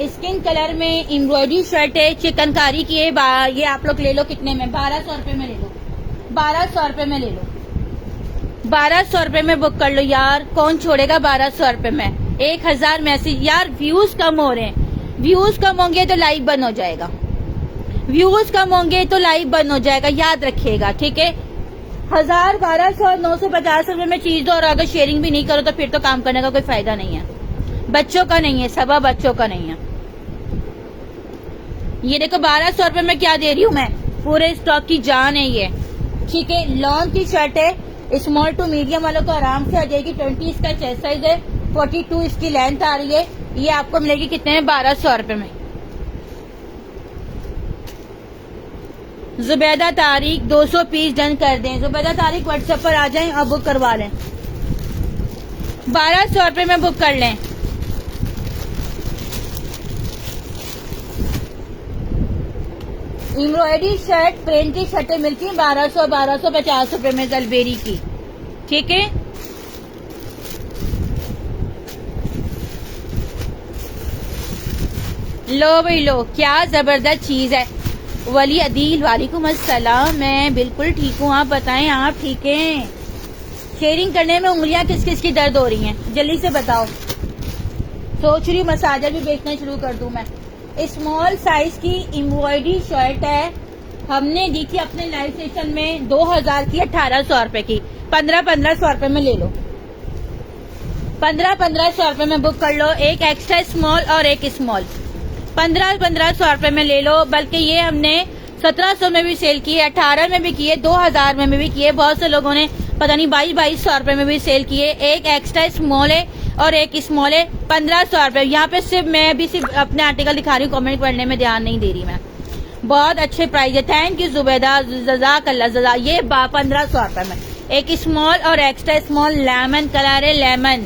स्किन कलर में एम्ब्रॉयडरी शर्ट है, चिकनकारी की है। ये आप लोग ले लो कितने में, 1200 रुपए में ले लो, 1200 रुपए में ले लो, 1200 रुपए में बुक कर लो यार। कौन छोड़ेगा 1200 रुपए में। 1000 मैसेज यार, व्यूज कम हो रहे हैं। व्यूज कम होंगे तो लाइव बंद हो जाएगा, व्यूज कम होंगे तो लाइव बंद हो जाएगा, याद रखिएगा। ठीक है, 1000, 1200, 950 रुपए में चीज दो, और अगर शेयरिंग भी नहीं करो तो फिर तो काम करने का कोई फायदा नहीं है। बच्चों का नहीं है, सबा बच्चों का नहीं है। ये देखो 1200 रुपए में क्या दे रही हूँ मैं, पूरे स्टॉक की जान है ये। ठीक है, लॉन्ग की शर्ट है, स्मॉल टू मीडियम वालों को आराम से आ जाएगी। 20 इसका चेस्ट साइज है, 42 इसकी लेंथ आ रही है। ये आपको मिलेगी कितने में, 1200 रुपए में। जुबैदा तारिक 200 पीस डन कर दें। जुबैदा तारिक व्हाट्सएप पर आ जाएं और बुक करवा लें। 1200 रुपए में बुक कर लें। एम्ब्रॉयडरी शर्ट, प्रिंट की शर्टें मिलती हैं 1250 रुपए में जलबेरी की। ठीक है, लो भाई लो, क्या जबरदस्त चीज है। वली अदील वालेकुम अस्सलाम, मैं बिल्कुल ठीक हूँ, आप बताएं आप ठीक हैं। शेयरिंग करने में उंगलियां किस किस की दर्द हो रही हैं, जल्दी से बताओ। सोच रही हूँ मसाजर भी बेचना शुरू कर दूं मैं। स्मॉल साइज की एम्ब्रॉयडरी शर्ट है, हमने दी थी अपने लाइव सेशन में 2000 की, 1800 रुपए की। 1500 रुपए में ले लो, 1500 रुपए में बुक कर लो। एक एक्स्ट्रा स्मॉल और एक स्मॉल, 1500 रुपए में ले लो। बल्कि ये हमने 1700 में भी सेल की है, 18 में भी की है, 2000 में भी की है। बहुत से लोगों ने पता नहीं 2200 रुपए में भी सेल किए। एक एक्स्ट्रा स्मॉल है और एक स्मॉल है 1500 रुपए। यहाँ पे सिर्फ मैं अभी सिर्फ अपने आर्टिकल दिखा रही हूँ, कमेंट पढ़ने में ध्यान नहीं दे रही मैं। बहुत अच्छे प्राइस है। थैंक यू जुबैदा, जज़ाकल्लाह जज़ा। ये 1500 रुपए में एक स्मॉल और एक्स्ट्रा स्मॉल लेमन कलर है, लेमन।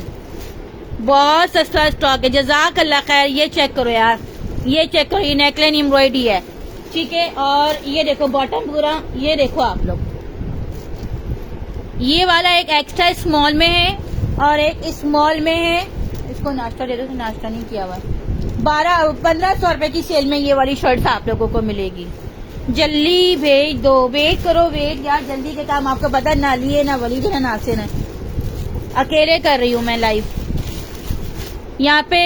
बहुत सस्ता स्टॉक है, जज़ाकल्लाह खैर। ये चेक करो यार, ये चेक करो, ये नेकलाइन एम्ब्रॉयडरी है, ठीक है। और ये देखो बॉटम पूरा, ये देखो आप लोग, ये वाला एक एक्स्ट्रा स्मॉल में है और एक स्मॉल में है। इसको नाश्ता दे दो, तो नाश्ता नहीं किया हुआ। 1500 रुपए की सेल में ये वाली शर्ट्स आप लोगों को मिलेगी। जल्दी भेज दो, वेट करो, वेट यार, जल्दी के काम। आपको पता है ना लिए ना वली ना नासिर है, अकेले कर रही हूँ मैं लाइव। यहाँ पे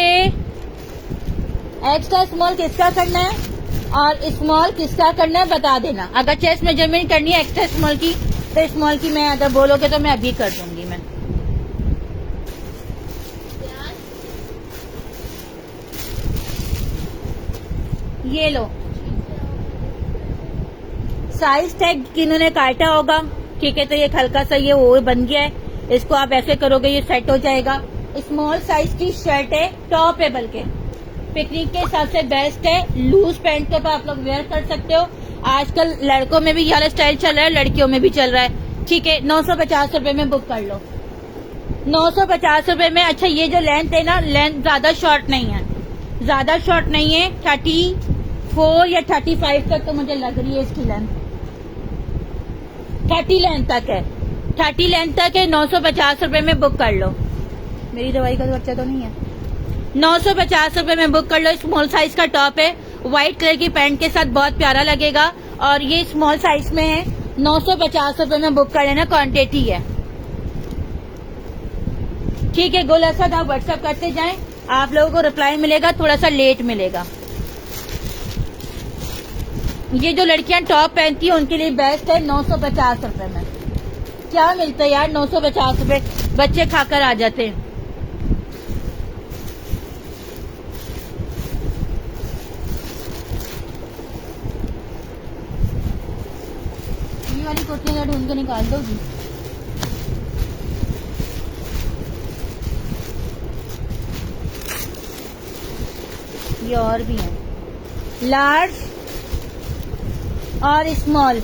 एक्स्ट्रा स्मॉल किसका करना है और स्मॉल किसका करना है बता देना। अगर चेस्ट मेजरमेंट करनी है एक्स्ट्रा स्मॉल की तो स्मॉल की मैं अगर बोलोगे तो मैं अभी कर दूंगी। मैं ये लो, साइज टैग किन्होंने काटा होगा, ठीक है। तो ये हल्का सा ये वो बन गया है, इसको आप ऐसे करोगे ये सेट हो जाएगा। स्मॉल साइज की शर्ट है, टॉप है, बल्कि पिकनिक के हिसाब से बेस्ट है। लूज पैंट के ऊपर आप लोग वेयर कर सकते हो। आजकल लड़कों में भी ये वाला स्टाइल चल रहा है, लड़कियों में भी चल रहा है, ठीक है। 950 रुपए में बुक कर लो, 950 रुपए में। अच्छा ये जो लेंथ है ना, लेंथ ज्यादा शॉर्ट नहीं है, ज्यादा शॉर्ट नहीं है। 34 या 35 तक तो मुझे लग रही है इसकी लेंथ, 30 लेंथ तक है, 30 लेंथ तक है। 950 रुपए में बुक कर लो। मेरी दवाई का तो बच्चा तो नहीं है। 950 रुपए में बुक कर लो। स्मॉल साइज का टॉप है, व्हाइट कलर की पैंट के साथ बहुत प्यारा लगेगा और ये स्मॉल साइज में है। 950 रुपए में बुक कर लेना, क्वांटिटी है, ठीक है। गुल असद आप व्हाट्सएप करते जाएं, आप लोगों को रिप्लाई मिलेगा, थोड़ा सा लेट मिलेगा। ये जो लड़कियां टॉप पहनती है उनके लिए बेस्ट है। 950 रुपए में क्या मिलता है यार, 950 रुपए बच्चे खाकर आ जाते हैं। ये वाली कुर्तियां ढूंढ के निकाल दोगी। ये और भी है, लार्ज और स्मॉल।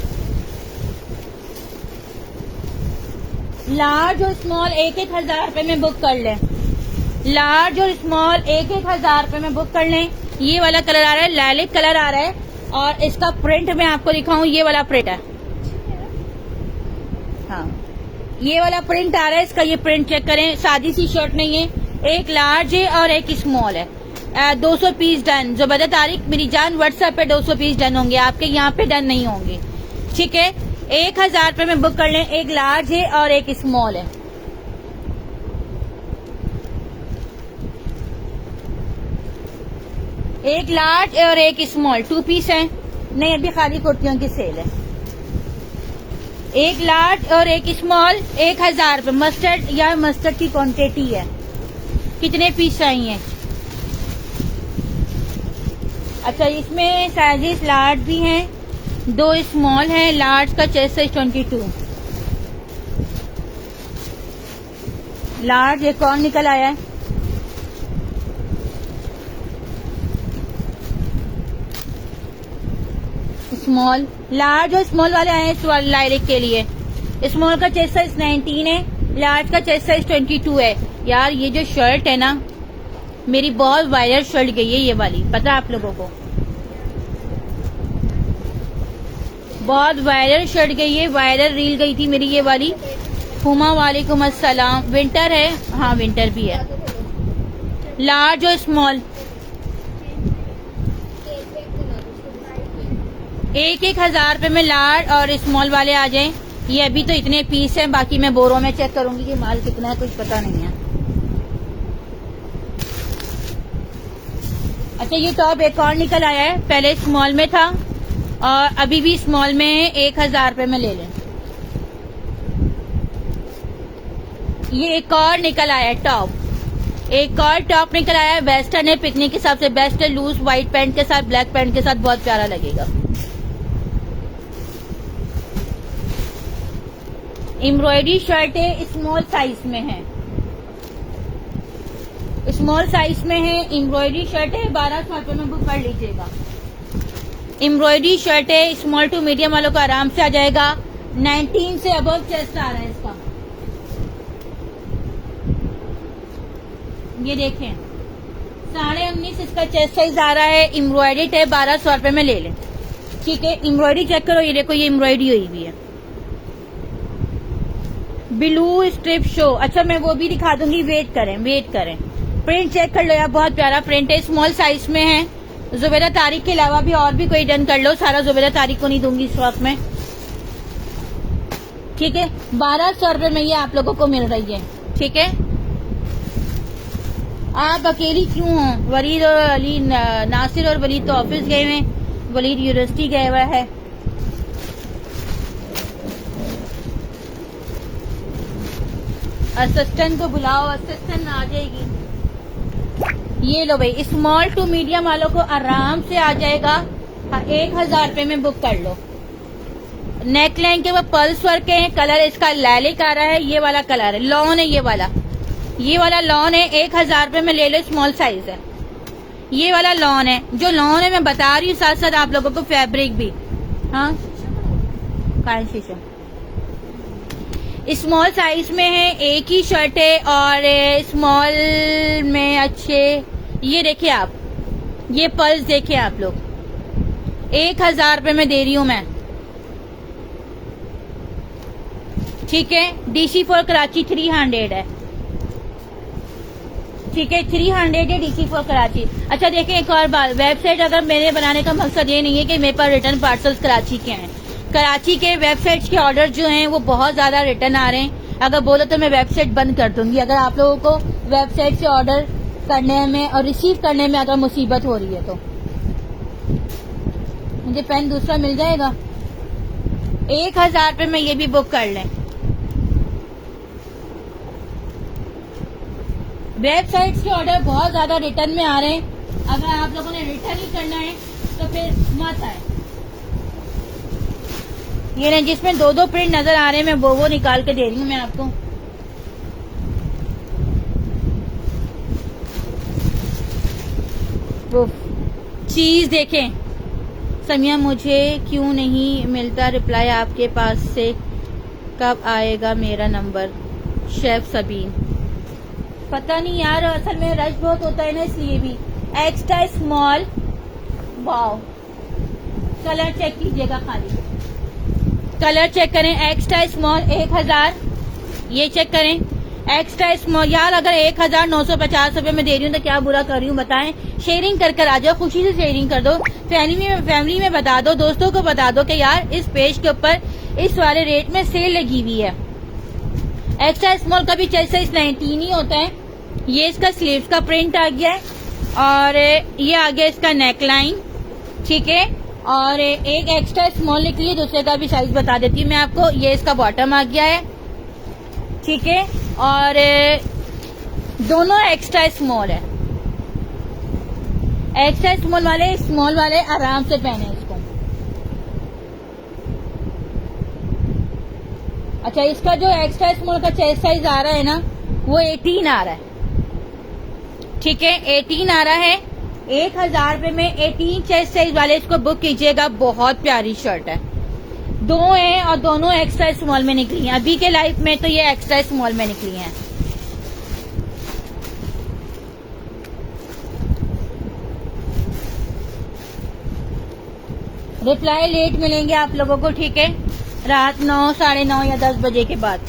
लार्ज और स्मॉल 1,000 रुपए में बुक कर लें। लार्ज और स्मॉल 1,000 रुपए में बुक कर लें। ये वाला कलर आ रहा है, लैलिक कलर आ रहा है और इसका प्रिंट मैं आपको दिखाऊं, ये वाला प्रिंट है। हाँ ये वाला प्रिंट आ रहा है, इसका ये प्रिंट चेक करें, सादी सी शर्ट नहीं है। एक लार्ज है और एक स्मॉल है। 200 पीस डन। जुबैदा तारिक मेरी जान, व्हाट्सएप पे 200 पीस डन होंगे, आपके यहाँ पे डन नहीं होंगे, ठीक है। 1,000 रुपए में बुक कर लें। एक लार्ज है और एक स्मॉल है। एक लार्ज और एक स्मॉल, 2 पीस है। नहीं अभी खाली कुर्तियों की सेल है। एक लार्ज और एक स्मॉल 1,000 रुपए। मस्टर्ड या मस्टर्ड की क्वांटिटी है। कितने पीस चाहिए? अच्छा इसमें साइजेस लार्ज भी हैं, 2 स्मॉल हैं। लार्ज का चेस्ट साइज 22। लार्ज एक और निकल आया है। स्मॉल, लार्ज और स्मॉल वाले आए हैं लाइलिक के लिए। स्मॉल का चेस्ट साइज 19 है, लार्ज का चेस्ट साइज 22 है। यार ये जो शर्ट है ना, मेरी बहुत वायरल शर्ट गई है ये वाली, पता है आप लोगों को, बहुत वायरल शर्ट गई है, वायरल रील गई थी मेरी ये वाली। हुमा वालेकुम अस्सलाम। विंटर है, हाँ विंटर भी है। लार्ज और स्मॉल 1,000 रुपए में लार्ज और स्मॉल वाले आ जाएं। ये अभी तो इतने पीस हैं, बाकी मैं बोरों में चेक करूंगी कि माल कितना है, कुछ पता नहीं है। अच्छा ये टॉप एक और निकल आया है, पहले स्मॉल में था और अभी भी स्मॉल में है। 1,000 रुपए में ले लें। ये एक और निकल आया है टॉप, एक और टॉप निकल आया है। वेस्टर्न है, पिकनिक के हिसाब से बेस्ट है। लूज व्हाइट पैंट के साथ, ब्लैक पैंट के साथ बहुत प्यारा लगेगा। एम्ब्रॉयडरी शर्ट है, स्मॉल साइज में है, स्मॉल साइज में है, एम्ब्रॉयडरी शर्ट है, 1200 रुपये में बुक कर लीजिएगा। एम्ब्रॉयडरी शर्ट है, स्मॉल टू मीडियम वालों को आराम से आ जाएगा। 19 से अबव चेस्ट आ रहा है इसका, ये देखें 19.5 इसका चेस्ट साइज आ रहा है। एम्ब्रॉयडरी है, 1200 रुपये में ले लें। ठीक है, एम्ब्रॉयडरी चेक करो, ये देखो ये एम्ब्रॉयडरी हुई हुई है। ब्लू स्ट्रिप शो, अच्छा मैं वो भी दिखा दूंगी, वेट करें वेट करें। प्रिंट चेक कर लो यार, बहुत प्यारा प्रिंट है, स्मॉल साइज में है। जुबैदा तारिक के अलावा भी और भी कोई डन कर लो, सारा जुबैदा तारिक को नहीं दूंगी इस वक्त में। ठीक है, 1200 रुपये में ये आप लोगों को मिल रही है। ठीक है, आप अकेली क्यों हो? वलीद और अली, नासिर और वलीद तो ऑफिस गए हुए, वलीद यूनिवर्सिटी गया हुआ है। असिस्टेंट को बुलाओ, असिस्टेंट आ जाएगी। ये लो भाई, स्मॉल टू मीडियम वालों को आराम से आ जाएगा। 1000 रुपये में बुक कर लो। नेकलाइन के वो पर्ल्स वर्क है, कलर इसका लैलिक आ रहा है, ये वाला कलर है, लॉन है, ये वाला लॉन है। 1000 रुपये में ले लो, स्मॉल साइज है, ये वाला लॉन है। जो लॉन है मैं बता रही हूँ, साथ साथ आप लोगों को फैब्रिक भी। हाँ, कान शीशा स्मॉल साइज में है, एक ही शर्ट है और स्मॉल में अच्छे। ये देखिए आप, ये पर्स देखिए आप लोग, 1000 रुपये में दे रही हूं मैं। ठीक है, DC4 कराची 300 है। ठीक है, 300 है DC4 कराची। अच्छा देखें एक और बात, वेबसाइट अगर मेरे बनाने का मकसद ये नहीं है कि मेरे पास रिटर्न पार्सल्स कराची के हैं। कराची के वेबसाइट्स के ऑर्डर जो हैं वो बहुत ज्यादा रिटर्न आ रहे हैं। अगर बोलो तो मैं वेबसाइट बंद कर दूंगी, अगर आप लोगों को वेबसाइट से ऑर्डर करने में और रिसीव करने में अगर मुसीबत हो रही है तो। मुझे पेन दूसरा मिल जाएगा। 1000 रुपये में ये भी बुक कर लें। वेबसाइट्स के ऑर्डर बहुत ज्यादा रिटर्न में आ रहे हैं, अगर आप लोगों ने रिटर्न ही करना है तो फिर मत आए। ये नहीं, जिसमें 2 प्रिंट नजर आ रहे हैं, मैं वो निकाल के दे रही हूँ मैं आपको। वो चीज देखें, समिया मुझे क्यों नहीं मिलता रिप्लाई, आपके पास से कब आएगा मेरा नंबर? शेफ सबीन, पता नहीं यार, असल में रश बहुत होता है ना, इसलिए भी। Extra small, wow, colour check कीजिएगा, खाली कलर चेक करें। एक्स्ट्रा स्मॉल 1000, ये चेक करें एक्स्ट्रा स्मॉल। यार अगर 1950 रुपये में दे रही हूँ तो क्या बुरा कर रही हूँ बताएं। शेयरिंग कर आ जाओ, खुशी से शेयरिंग कर दो, फैमिली में बता दो, दोस्तों को बता दो कि यार इस पेज के ऊपर इस वाले रेट में सेल लगी हुई है। एक्स्ट्रा स्मॉल का भी चेस्ट साइज 19 ही होता है। ये इसका स्लीव्स का प्रिंट आ गया है और ये आ गया इसका नेकलाइन। ठीक है, और एक एक्स्ट्रा स्मॉल निकली है, दूसरे का भी साइज बता देती हूँ मैं आपको। ये इसका बॉटम आ गया है। ठीक है, और दोनों एक्स्ट्रा स्मॉल है। एक्स्ट्रा स्मॉल वाले आराम से पहने इसको। अच्छा, इसका जो एक्स्ट्रा स्मॉल का चेस्ट साइज आ रहा है ना, वो 18 आ रहा है। ठीक है, 18 आ रहा है। 1000 रुपये में 18 चेस्ट साइज वाले इसको बुक कीजिएगा। बहुत प्यारी शर्ट है, 2 है और दोनों एक्स्ट्रा स्मॉल में निकली हैं। अभी के लाइफ में तो ये एक्स्ट्रा स्मॉल में निकली हैं। रिप्लाई लेट मिलेंगे आप लोगों को। ठीक है, रात 9, 9:30 या 10 बजे के बाद।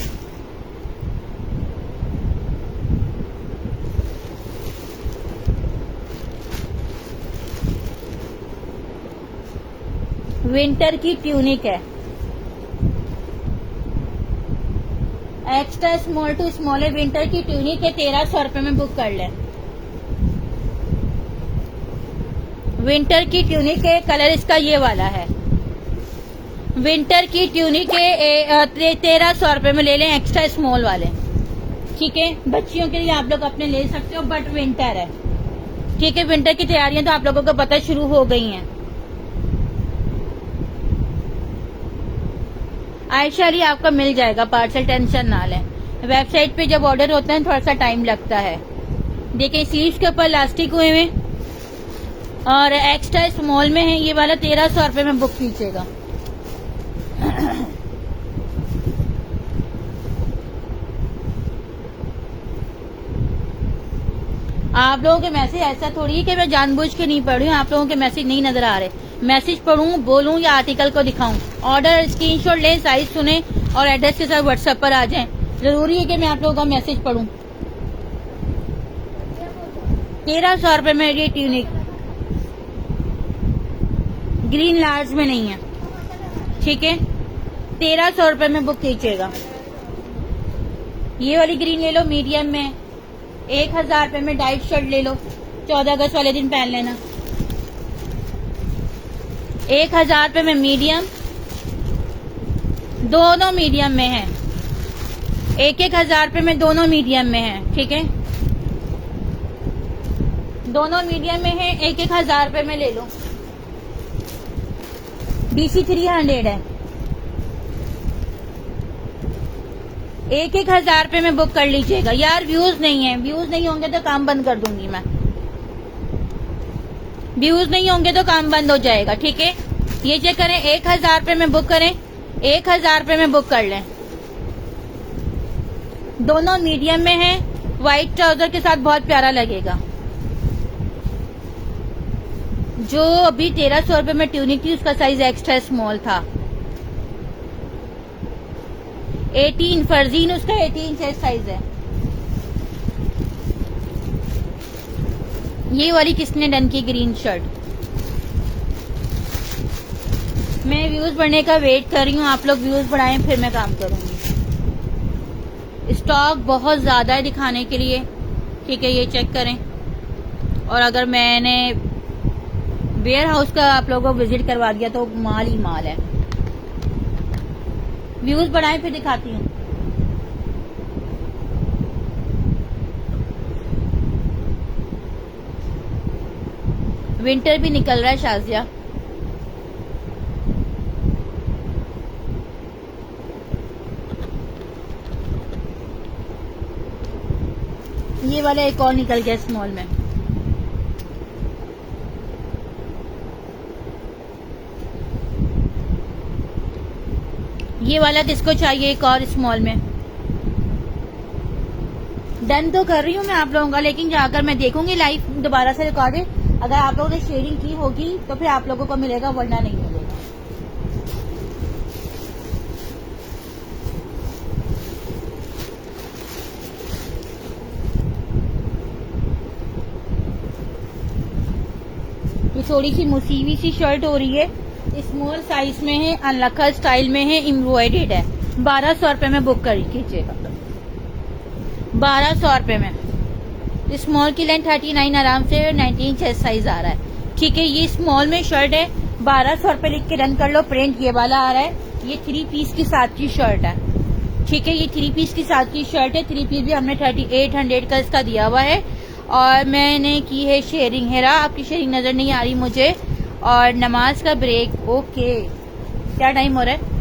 विंटर की ट्यूनिक है, एक्स्ट्रा स्मॉल टू स्मॉल है, विंटर की ट्यूनिक है। 1300 रुपये में बुक कर लें। विंटर की ट्यूनिक है, कलर इसका ये वाला है। विंटर की ट्यूनिक है, 1300 रुपये में ले लें, एक्स्ट्रा स्मॉल वाले। ठीक है, बच्चियों के लिए आप लोग अपने ले सकते हो, बट विंटर है। ठीक है, विंटर की तैयारियां तो आप लोगों को पता शुरू हो गई हैं। आयशा अली आपका मिल जाएगा पार्सल, टेंशन ना लें। वेबसाइट पे जब ऑर्डर होता है थोड़ा सा टाइम लगता है। देखिए स्लीव्स के ऊपर लास्टिक हुए हुए और एक्स्ट्रा स्मॉल में है। ये वाला 1300 रुपये में बुक कीजिएगा। आप लोगों के मैसेज ऐसा थोड़ी है कि मैं जानबूझ के नहीं पढ़ रही हूँ, आप लोगों के मैसेज नहीं नजर आ रहे। मैसेज पढ़ूं, बोलूं या आर्टिकल को दिखाऊं, ऑर्डर स्क्रीनशॉट लें, साइज सुने और एड्रेस के साथ व्हाट्सएप पर आ जाएं। जरूरी है कि मैं आप लोगों का मैसेज पढ़ूं। 1300 रुपये में ये ट्यूनिक ग्रीन लार्ज में नहीं है, ठीक है। 1300 रुपये में बुक कीजिएगा। ये वाली ग्रीन ले लो मीडियम में। 1000 रुपये में डाइट शर्ट ले लो, 14 अगस्त वाले दिन पहन लेना। 1000 रुपये में मीडियम, दोनों मीडियम में है। 1000 रुपये में दोनों मीडियम में है, ठीक है। दोनों मीडियम में है, 1000 रुपये में ले लो। BC 300 है। 1000 रुपये में बुक कर लीजिएगा। यार व्यूज नहीं है, व्यूज नहीं होंगे तो काम बंद कर दूंगी मैं। व्यूज नहीं होंगे तो काम बंद हो जाएगा, ठीक है। ये चेक करें, 1000 रुपये में बुक करें, 1000 रुपये में बुक कर लें। दोनों मीडियम में है, व्हाइट ट्राउजर के साथ बहुत प्यारा लगेगा। जो अभी 1300 रुपये में ट्यूनिक थी उसका साइज एक्स्ट्रा स्मॉल था। 18 फर्जीन उसका 18 साइज है। ये वाली किसने डन की ग्रीन शर्ट। मैं व्यूज बढ़ने का वेट कर रही हूँ, आप लोग व्यूज बढ़ाएं फिर मैं काम करूंगी। स्टॉक बहुत ज्यादा है दिखाने के लिए, ठीक है। ये चेक करें। और अगर मैंने वेयर हाउस का आप लोगों को विजिट करवा दिया तो माल ही माल है। व्यूज बढ़ाएं फिर दिखाती हूँ। विंटर भी निकल रहा है शाजिया। ये वाला एक और निकल गया स्मॉल में। ये वाला किसको चाहिए एक और स्मॉल में। डन तो कर रही हूँ मैं आप लोगों का, लेकिन जाकर मैं देखूंगी लाइव दोबारा से रिकॉर्डेड। अगर आप लोगों ने शेयरिंग की होगी तो फिर आप लोगों को मिलेगा, वरना नहीं मिलेगा। ये थोड़ी सी मुसीबी सी शर्ट हो रही है, स्मॉल साइज में है, अनलखा स्टाइल में है, एम्ब्रॉयडेड है। 1200 रुपये में बुक कर कीजिएगा। 1200 रुपये में स्मॉल की लेंथ 39 आराम से 19 चेस्ट साइज आ रहा है, ठीक है। ये स्मॉल में शर्ट है, 1200 रुपये लिख के रन कर लो। प्रिंट ये वाला आ रहा है। ये 3 पीस के साथ की शर्ट है, ठीक है। ये 3 पीस के साथ की शर्ट है। 3 पीस भी हमने 3800 का इसका दिया हुआ है। और मैंने की है शेयरिंग। हेरा आपकी शेयरिंग नजर नहीं आ रही मुझे। और नमाज का ब्रेक, ओके। क्या टाइम हो रहा है?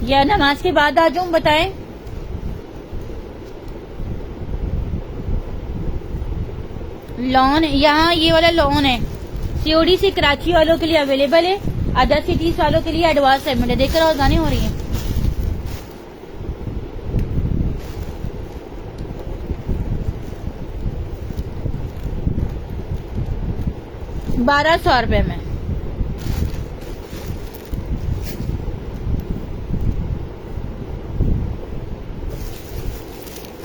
या नमाज के बाद आ जाऊं, बताएं। लॉन, यहाँ ये वाला लॉन है। सीओडी से कराची वालों के लिए अवेलेबल है, अदर सिटीज वालों के लिए एडवांस है। मुझे देख कर आसानी हो रही है। 1200 रुपये में।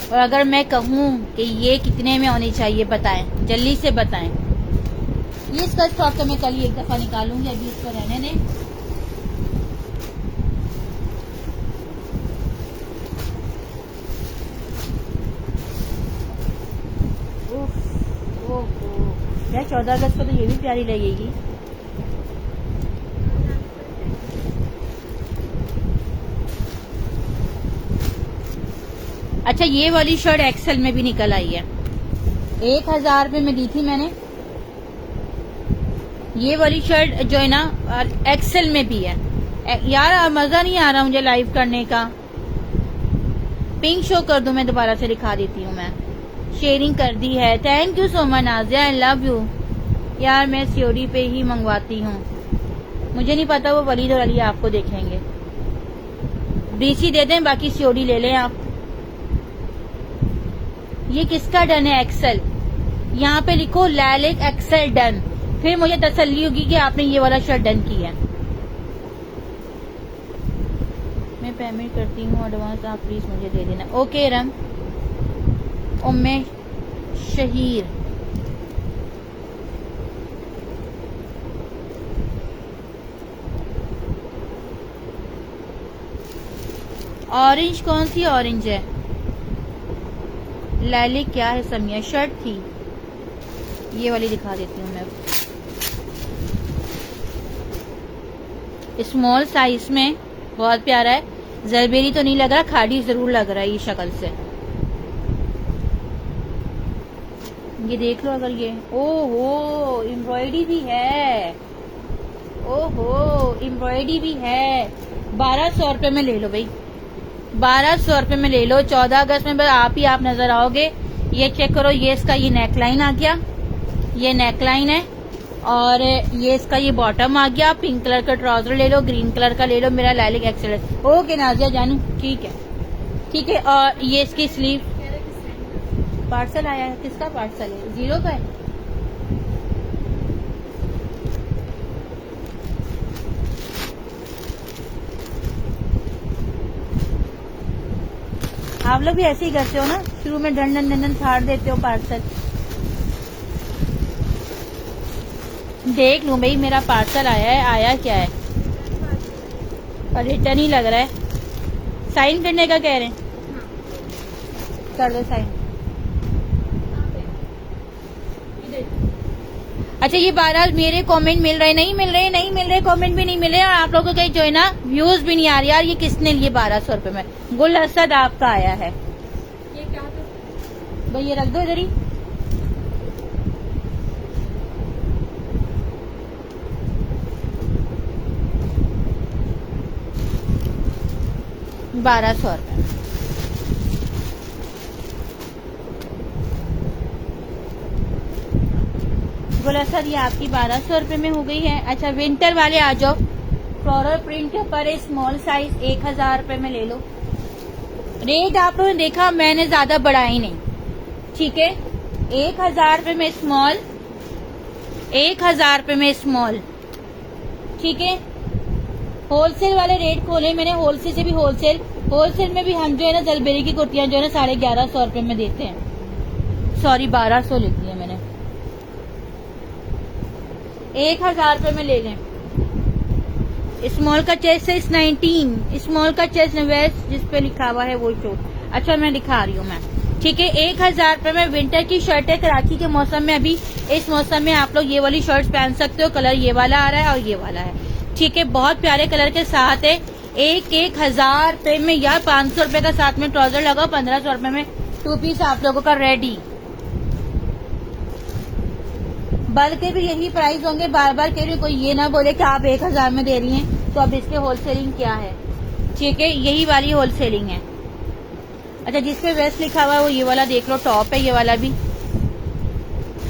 और अगर मैं कहूँ कि ये कितने में होनी चाहिए बताएं, जल्दी से बताएं। ये इसका स्टॉक तो मैं कल ही एक दफा निकालूंगी, अभी इसको रहने दें। यार 14 अगस्त को तो ये भी प्यारी लगेगी। अच्छा ये वाली शर्ट एक्सेल में भी निकल आई है। 1000 में दी थी मैंने। ये वाली शर्ट जो है ना एक्सेल में भी है यार, मजा नहीं आ रहा मुझे लाइव करने का। पिंक शो कर दूं, मैं दोबारा से दिखा देती हूँ। मैं शेयरिंग कर दी है, thank you so much Nazia, I love you. यार मैं सीओडी पे ही मंगवाती हूँ, मुझे नहीं पता वो वलीद और अली आपको देखेंगे। डीसी दे दें, बाकी सीओडी ले लें आप। ये किसका डन है एक्सेल? यहाँ पे लिखो लैलिक एक्सेल डन, फिर मुझे तसल्ली होगी कि आपने ये वाला शर्ट डन किया है। मैं पेमेंट करती हूँ एडवांस, आप प्लीज मुझे दे देना। ओके रम उम्मे शहीर, ऑरेंज कौन सी ऑरेंज है? लैलिक क्या है समिया? शर्ट थी, ये वाली दिखा देती हूँ मैं। स्मॉल साइज में बहुत प्यारा है, जरबेरी तो नहीं लग रहा, खाड़ी जरूर लग रहा है ये शक्ल से। ये देख लो अगर ये, ओहो एम्ब्रॉयडरी भी है, ओहो एम्ब्रॉयडरी भी है। 1200 रुपए में ले लो भाई, 1200 रुपए में ले लो। 14 अगस्त में बस आप ही आप नजर आओगे। ये चेक करो, ये इसका ये नेकलाइन आ गया, ये नेकलाइन है, और ये इसका ये बॉटम आ गया। पिंक कलर का ट्राउजर ले लो, ग्रीन कलर का ले लो, मेरा लैलिक एक्सेल है। ओके नाजिया जानू, ठीक है ठीक है। और ये इसकी स्लीव, पार्सल आया है, किसका पार्सल है? 0 का है। आप लोग भी ऐसे ही करते हो ना, शुरू में ढंडन ढंडन फाड़ देते हो पार्सल। देख लूं भाई मेरा पार्सल आया है, आया क्या है? और रिटर्न ही लग रहा है। साइन करने का कह रहे हैं, कर दो साइन। अच्छा ये 12 मेरे कमेंट मिल रहे, नहीं मिल रहे, नहीं मिल रहे, कमेंट भी नहीं मिले, और आप लोगों के जो है ना व्यूज भी नहीं आ रही। यार ये किसने लिए 1200 रुपए में? गुल असद आपका आया है। ये क्या भाई, ये रख दो इधर ही। ₹1200। बोला सर ये आपकी 1200 रुपए में हो गई है। अच्छा विंटर वाले आ जाओ, फ्लोरल प्रिंट के ऊपर स्मॉल साइज 1000 रुपए में ले लो। रेट आप लोगों ने देखा, मैंने ज्यादा बढ़ाई नहीं, ठीक है। 1000 रुपए में स्मॉल, 1000 रुपए में स्मॉल, ठीक है। होलसेल वाले रेट खोले मैंने, होलसेल से भी होलसेल, होलसेल में भी हम जो है ना जलबेरी की कुर्तियां जो है ना 1150 रुपए में देते हैं। सॉरी 1200 लिख दिया मैंने। 1000 रुपए में ले लें। स्मॉल का चेस्ट है 19, स्मॉल का चेस्ट वेस्ट जिस पे लिखा हुआ है वो शो। अच्छा मैं दिखा रही हूँ मैं, ठीक है। 1000 रुपए में विंटर की शर्ट है, कराची के मौसम में, अभी इस मौसम में आप लोग ये वाली शर्ट पहन सकते हो। कलर ये वाला आ रहा है और ये वाला है, ठीक है। बहुत प्यारे कलर के साथ है। 1000 रुपए में यार 500 रुपए का साथ में ट्राउजर लगाओ, 1500 रुपए में 2 पीस आप लोगों का रेडी। बल्कि के भी यही प्राइस होंगे, बार बार कह रही हूँ, कोई ये ना बोले कि आप 1000 में दे रही हैं तो अब इसके होलसेलिंग क्या है, ठीक है। यही वाली होलसेलिंग है। अच्छा जिसपे वेस्ट लिखा हुआ है वो ये वाला देख लो, टॉप है ये वाला भी,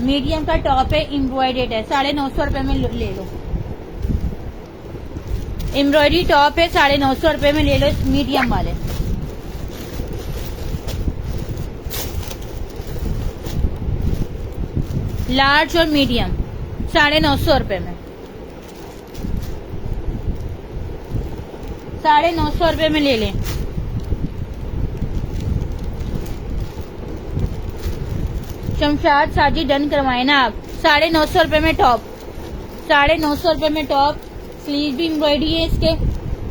मीडियम का टॉप है, एम्ब्रॉयडेड है, 950 रुपए में ले लो। एम्ब्रॉयडरी टॉप है, 950 रुपए में ले लो मीडियम वाले। लार्ज और मीडियम 950 रुपए में, 950 रुपए में ले लें। शमशाद साजी डन करवाए ना आप। 950 रुपए में टॉप, 950 रुपए में टॉप, स्लीव भी एम्ब्रॉयडरी है इसके,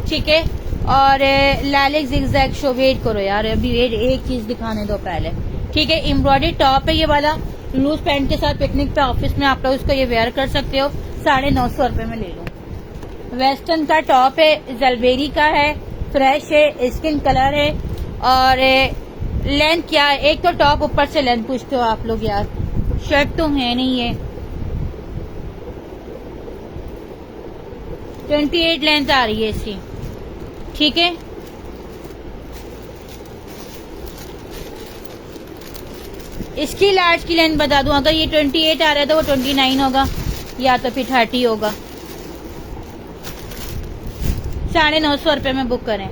ठीक है। और लैलिक जिगजैग शो, वेट करो यार अभी, वेट एक चीज दिखाने दो पहले, ठीक है। एम्ब्रॉयडरी टॉप है ये वाला, लूज पैंट के साथ पिकनिक पे ऑफिस में आप लोग इसको ये वेयर कर सकते हो। 950 रुपए में ले लो। वेस्टर्न का टॉप है, जलबेरी का है, फ्रेश है, स्किन कलर है, और लेंथ क्या है, एक तो टॉप ऊपर से लेंथ पूछते हो आप लोग यार, शर्ट तो है नहीं ये। 28 लेंथ आ रही है इसकी, ठीक है। इसकी लार्ज की लेंथ बता दूं, अगर ये 28 आ रहा है तो वो 29 होगा या तो फिर 30 होगा। 950 रुपये में बुक करें।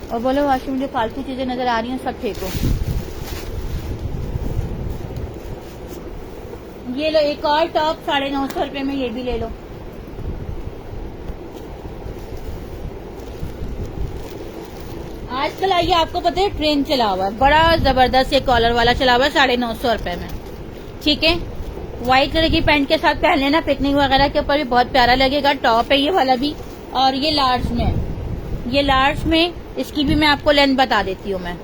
और बोलो वाशिंग में जो फालतू चीजें नजर आ रही हैं सब फेंको। ये लो एक और टॉप 950 रुपये में, ये भी ले लो। आजकल आइए, आपको पता है ट्रेंड चला हुआ है, बड़ा जबरदस्त ये कॉलर वाला चला हुआ है 950 रुपये में, ठीक है। व्हाइट कलर की पैंट के साथ पहन लेना, पिकनिक वगैरह के ऊपर भी बहुत प्यारा लगेगा। टॉप है ये वाला भी, और ये लार्ज में, ये लार्ज में इसकी भी मैं आपको लेंथ बता देती हूँ। मैं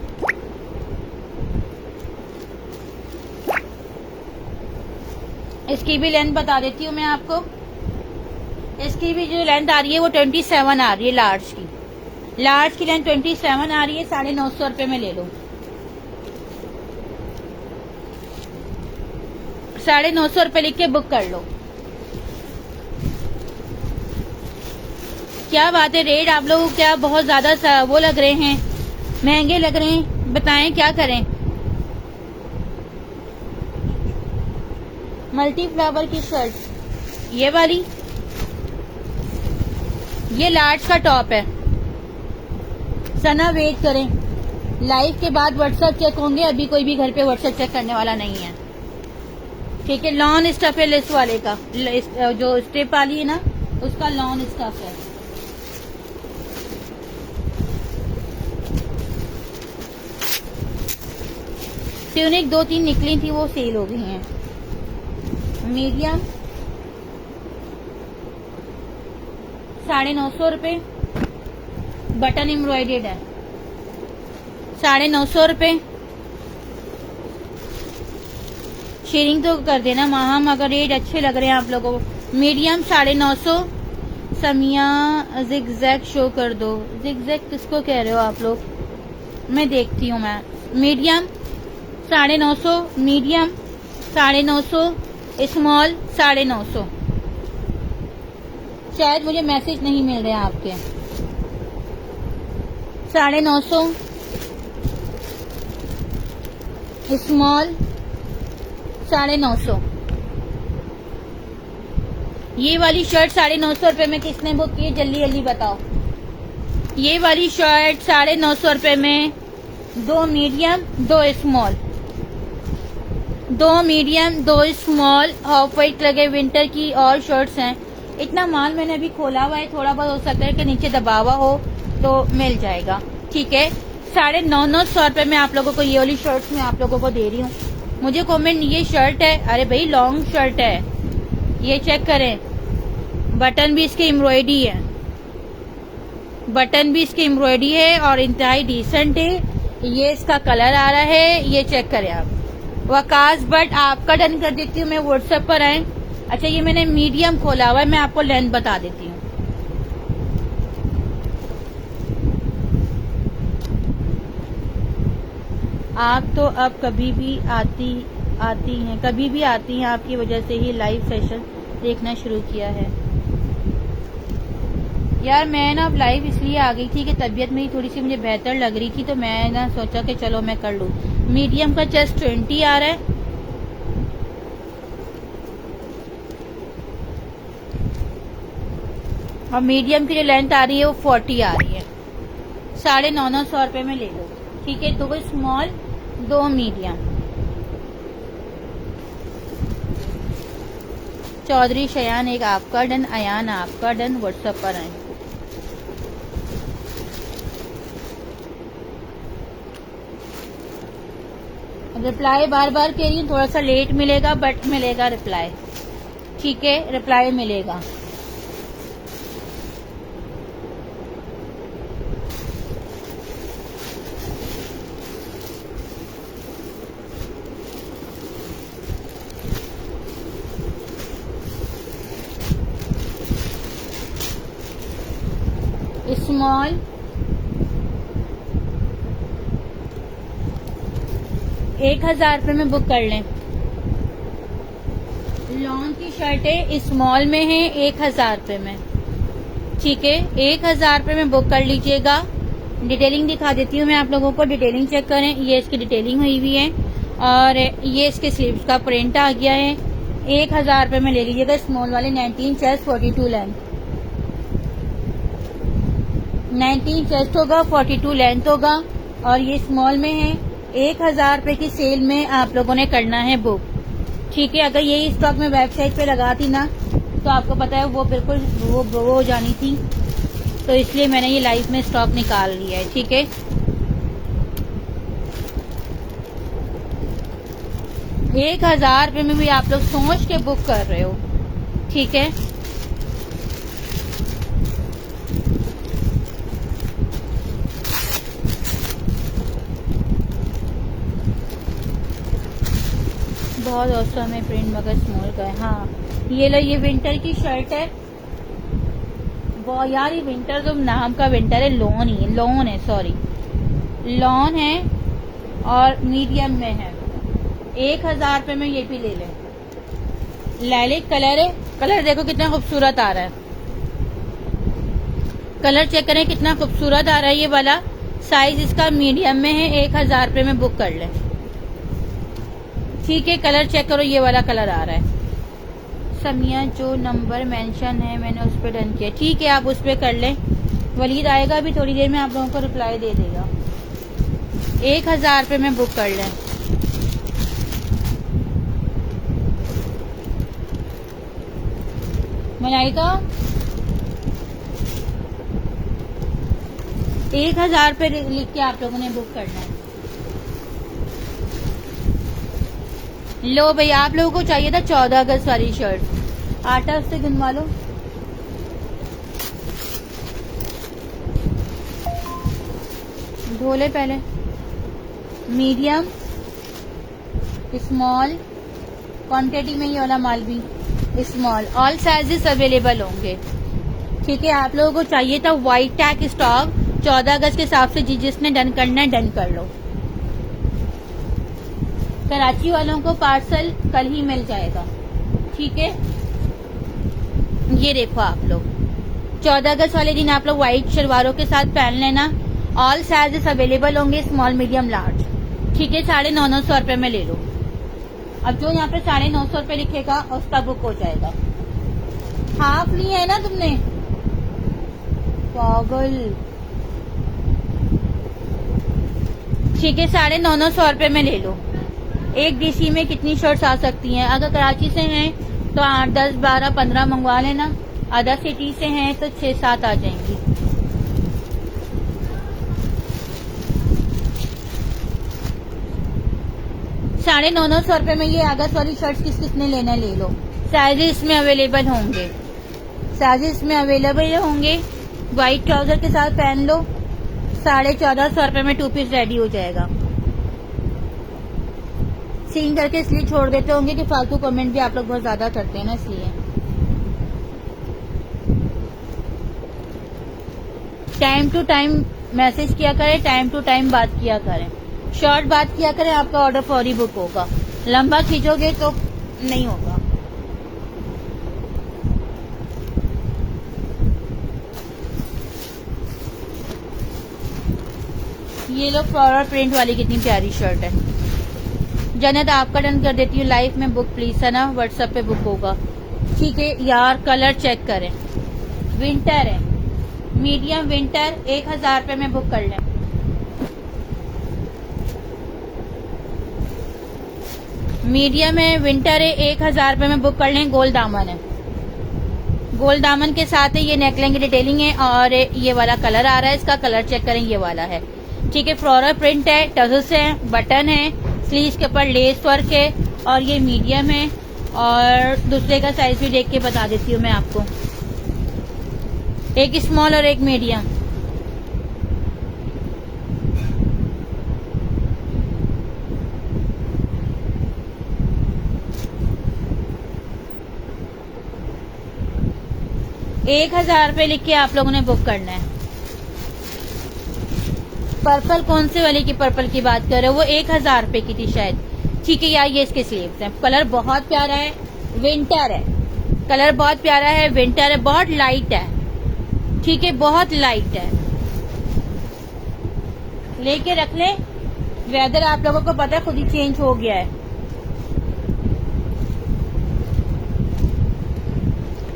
इसकी भी लेंथ बता देती हूँ मैं आपको। इसकी भी जो लेंथ आ रही है वो 27 आ रही है लार्ज की। लार्ज की लेंथ 27 आ रही है, 950 रुपये में ले लो। 950 रुपये लिख के बुक कर लो। क्या बात है, रेट आप लोग क्या बहुत ज्यादा वो लग रहे हैं, महंगे लग रहे हैं, बताएं क्या करें। मल्टी फ्लावर की शर्ट ये वाली, ये लार्ज का टॉप है। सना वेट करें, लाइव के बाद व्हाट्सएप चेक होंगे, अभी कोई भी घर पे व्हाट्सएप चेक करने वाला नहीं है, ठीक है। लॉन स्टफ है लेस वाले का, जो स्टेप वाली है ना उसका लॉन स्टफ है। ट्यूनिक 2-3 निकली थी, वो सेल हो गई हैं। मीडियम 950 रुपये, बटन एम्ब्रॉयडेड है। 950 रुपये। शेयरिंग तो कर देना माहम, अगर रेट अच्छे लग रहे हैं आप लोगों को। मीडियम 950। समिया जिगजैग शो कर दो। जिगजैग किसको कह रहे हो आप लोग, मैं देखती हूँ। मैं मीडियम 950, मीडियम 950, स्मॉल 950। शायद मुझे मैसेज नहीं मिल रहे हैं आपके। 950, स्मॉल 950। ये वाली शर्ट 950 रुपये में किसने बुक की, जल्दी जल्दी बताओ। ये वाली शर्ट 950 रुपये में 2 medium 2 small, 2 medium 2 small of white लगे विंटर की और शर्ट्स हैं। इतना माल मैंने अभी खोला हुआ है, थोड़ा बहुत हो सकता है कि नीचे दबावा हो तो मिल जाएगा, ठीक है। 950 रुपये में आप लोगों को ये वाली शर्ट्स मैं आप लोगों को दे रही हूँ। मुझे कमेंट, ये शर्ट है, अरे भाई लॉन्ग शर्ट है, ये चेक करें, बटन भी इसके एम्ब्रॉयडरी है, बटन भी इसकी एम्ब्रॉयडरी है और इंतहाई डिसेंट है। ये इसका कलर आ रहा है, ये चेक करें आप। वकास बट आपका डन कर देती हूँ मैं, व्हाट्सएप पर आए। अच्छा ये मैंने मीडियम खोला हुआ है, मैं आपको लेंथ बता देती हूँ। आप तो अब कभी भी आती हैं, कभी भी आती हैं, आपकी वजह से ही लाइव सेशन देखना शुरू किया है। यार मैं ना अब लाइव इसलिए आ गई थी कि तबीयत मेरी थोड़ी सी मुझे बेहतर लग रही थी, तो मैं ना सोचा कि चलो मैं कर लूँ। मीडियम का चेस्ट 20 आ रहा है, और मीडियम की जो लेंथ आ रही है वो 40 आ रही है। 950 रुपये में ले लो, ठीक है। 2 स्मॉल 2 मीडियम। चौधरी शयान एक आपका डन, अयान आपका डन, व्हाट्सएप पर आए। रिप्लाई बार बार कह रही हूँ, थोड़ा सा लेट मिलेगा बट मिलेगा रिप्लाई, ठीक है, रिप्लाई मिलेगा। स्मॉल 1000 रुपये में बुक कर लें। लॉन की शर्टें स्मॉल में है 1000 रुपये में, ठीक है। 1000 रुपये में बुक कर लीजिएगा। डिटेलिंग दिखा देती हूँ मैं आप लोगों को, डिटेलिंग चेक करें। ये इसकी डिटेलिंग हुई हुई है और ये इसके स्लीव्स का प्रिंट आ गया है। 1000 रुपये में ले लीजिएगा। स्मॉल वाले 19 चेस्ट 42 लेंथ, 19 चेस्ट होगा, 42 लेंथ होगा और ये स्मॉल में है। 1000 रुपये की सेल में आप लोगों ने करना है बुक, ठीक है। अगर यही स्टॉक में वेबसाइट पे लगाती ना तो आपको पता है वो बिल्कुल वो हो जानी थी, तो इसलिए मैंने ये लाइव में स्टॉक निकाल लिया है, ठीक है। 1000 रुपये में भी आप लोग सोच के बुक कर रहे हो, ठीक है। बहुत औसम है प्रिंट, मगर स्मॉल का है। हाँ ये लो, ये विंटर की शर्ट है। वो यार ये विंटर तो नाम का विंटर है, लॉन ही है, लॉन है, सॉरी लॉन है और मीडियम में है। 1000 रुपये में ये भी ले लें। लैलिक कलर है, कलर देखो कितना खूबसूरत आ रहा है, कलर चेक करें कितना खूबसूरत आ रहा है ये वाला। साइज इसका मीडियम में है। 1000 रुपये में बुक कर लें, ठीक है। कलर चेक करो, ये वाला कलर आ रहा है। समिया जो नंबर मेंशन है मैंने उस पर डन किया, ठीक है। आप उस पर कर लें। वलीद आएगा अभी थोड़ी देर में, आप लोगों को रिप्लाई दे देगा। 1000 रुपये में बुक कर लें। मलाइका 1000 रुपये लिख के आप लोगों ने बुक करना है। लो भाई, आप लोगों को चाहिए था 14 अगस्त वाली शर्ट, आटा उससे गिनवा लो। धो ले पहले। मीडियम, स्मॉल क्वांटिटी में ये वाला माल भी स्मॉल, ऑल साइजेस अवेलेबल होंगे, ठीक है। आप लोगों को चाहिए था व्हाइट टैग स्टॉक 14 अगस्त के हिसाब से, जिसने डन करना है डन कर लो। कराची वालों को पार्सल कल ही मिल जाएगा, ठीक है। ये देखो आप लोग 14 अगस्त वाले दिन आप लोग व्हाइट शलवारों के साथ पहन लेना। ऑल साइजेस अवेलेबल होंगे, स्मॉल मीडियम लार्ज, ठीक है। 950 रुपये में ले लो। अब जो यहाँ पे 950 रुपये लिखेगा उसका बुक हो जाएगा। हाफ ली है ना तुमने, पागल, ठीक है। 950 रुपये में ले लो। एक डीसी में कितनी शर्ट्स आ सकती हैं? अगर कराची से हैं तो 8, 10, 12, 15 मंगवा लेना। अदर सिटी से हैं तो 6, 7 आ जाएंगी। ₹950 में ये अगस्त वाली शर्ट्स किसने लेना ले लो। साइजेस इसमें अवेलेबल होंगे, साइजेस में अवेलेबल होंगे। व्हाइट ट्राउजर के साथ पहन लो। 1450 रुपये में 2 पीस रेडी हो जाएगा। सीन करके इसलिए छोड़ देते होंगे कि फालतू कमेंट भी आप लोग बहुत ज्यादा करते हैं ना, इसलिए। टाइम टू टाइम मैसेज किया करें, टाइम टू टाइम बात किया करें, शॉर्ट बात किया करें, आपका ऑर्डर फौरी बुक होगा। लंबा खींचोगे तो नहीं होगा। ये लो फ्लोरल प्रिंट वाली कितनी प्यारी शर्ट है। जन्नत आपका डन कर देती हूँ, लाइव में बुक प्लीज, है ना, व्हाट्सएप पे बुक होगा, ठीक है। यार कलर चेक करें, विंटर है, मीडियम विंटर, 1000 रुपये में बुक कर लें। मीडियम है, विंटर है, 1000 रुपये में बुक कर लें। गोल दामन है, गोल दामन के साथ है। ये नेकलाइन की डिटेलिंग है और ये वाला कलर आ रहा है, इसका कलर चेक करें, ये वाला है, ठीक है। फ्लोरल प्रिंट है, टजल्स है, बटन है, स्लीव्स के ऊपर लेस वर्क है और ये मीडियम है। और दूसरे का साइज भी देख के बता देती हूँ मैं आपको, एक स्मॉल और एक मीडियम। ₹1000 लिख के आप लोगों ने बुक करना है। पर्पल कौन से वाले की पर्पल की बात कर रहे हो? वो 1000 रुपए की थी शायद। ठीक है यार, ये इसके स्लीव्स हैं। कलर बहुत प्यारा है, विंटर है। कलर बहुत प्यारा है, विंटर है, बहुत लाइट है। ठीक है, बहुत लाइट है। लेके रख ले। वेदर आप लोगों को पता है खुद ही चेंज हो गया है।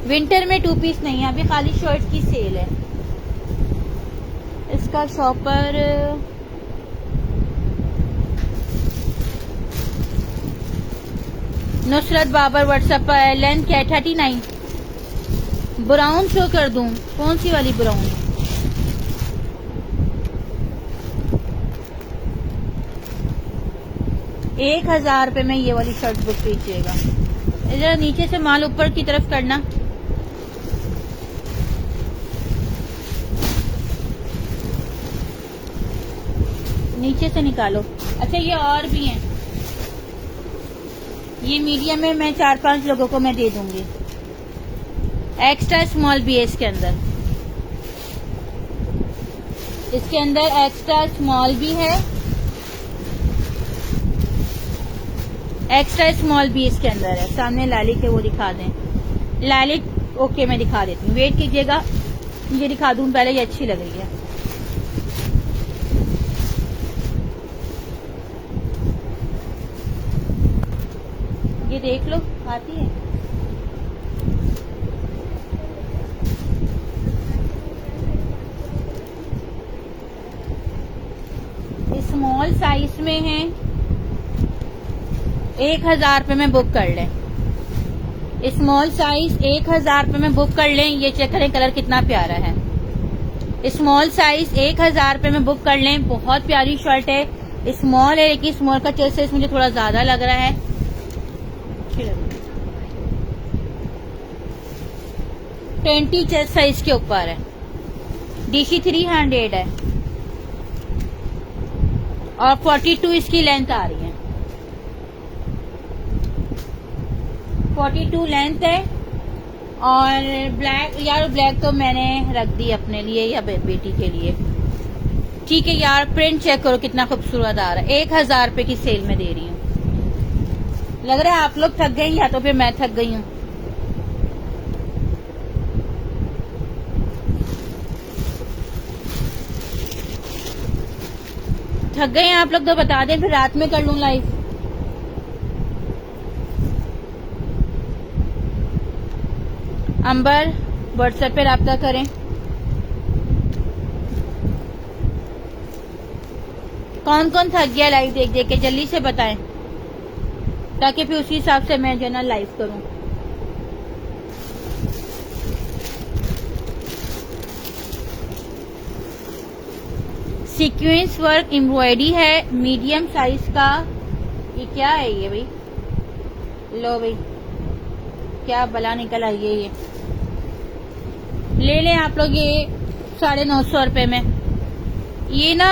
विंटर में 2 पीस नहीं है, अभी खाली शर्ट की सेल है। इसका शॉपर नुसरत बाबर व्हाट्सएप पर। लेंथ क्या है? 39। ब्राउन शो कर दूं? कौन सी वाली ब्राउन? ₹1000 में ये वाली शर्ट बुक कीजिएगा। जरा नीचे से माल ऊपर की तरफ करना। नीचे से निकालो। अच्छा, ये और भी हैं। ये मीडियम में मैं 4-5 लोगों को मैं दे दूंगी। एक्स्ट्रा स्मॉल भी है इसके अंदर। इसके अंदर एक्स्ट्रा स्मॉल भी है, एक्स्ट्रा स्मॉल भी इसके अंदर है। सामने लालिक है, वो दिखा दें। लालिक ओके, मैं दिखा देती हूँ, वेट कीजिएगा। ये दिखा दूँ पहले, ये अच्छी लग रही है। ये देख लो, आती है। स्मॉल साइज में है, 1000 रुपए में बुक कर लें। स्मॉल साइज 1000 रुपए में बुक कर लें। ये चेक करें कलर कितना प्यारा है। स्मॉल साइज 1000 रुपए में बुक कर लें। बहुत प्यारी शर्ट है। स्मॉल है, लेकिन स्मॉल का चेस्ट मुझे थोड़ा ज्यादा लग रहा है। 20 चेस्ट साइज के ऊपर है। DC 300 है और 42 इसकी लेंथ आ रही है। 42 लेंथ है। और ब्लैक, यार ब्लैक तो मैंने रख दी अपने लिए या बेटी के लिए। ठीक है यार, प्रिंट चेक करो कितना खूबसूरत आ रहा है। 1000 रुपए की सेल में दे रही हूँ। लग रहा है आप लोग थक गए या तो फिर मैं थक गई हूँ। थक गए हैं आप लोग तो बता दें, फिर रात में कर लूँ लाइव। अंबर व्हाट्सएप पे राब्ता करें। कौन कौन थक गया लाइव देख देख के, जल्दी से बताएं, ताकि फिर उसी हिसाब से मैं जो ना लाइव करूं। सीक्वेंस वर्क एम्ब्रॉयडरी है, मीडियम साइज का। ये क्या है ये भाई? लो भाई, क्या बला निकल आई है ये। ले लें आप लोग ये 950 रुपए में। ये ना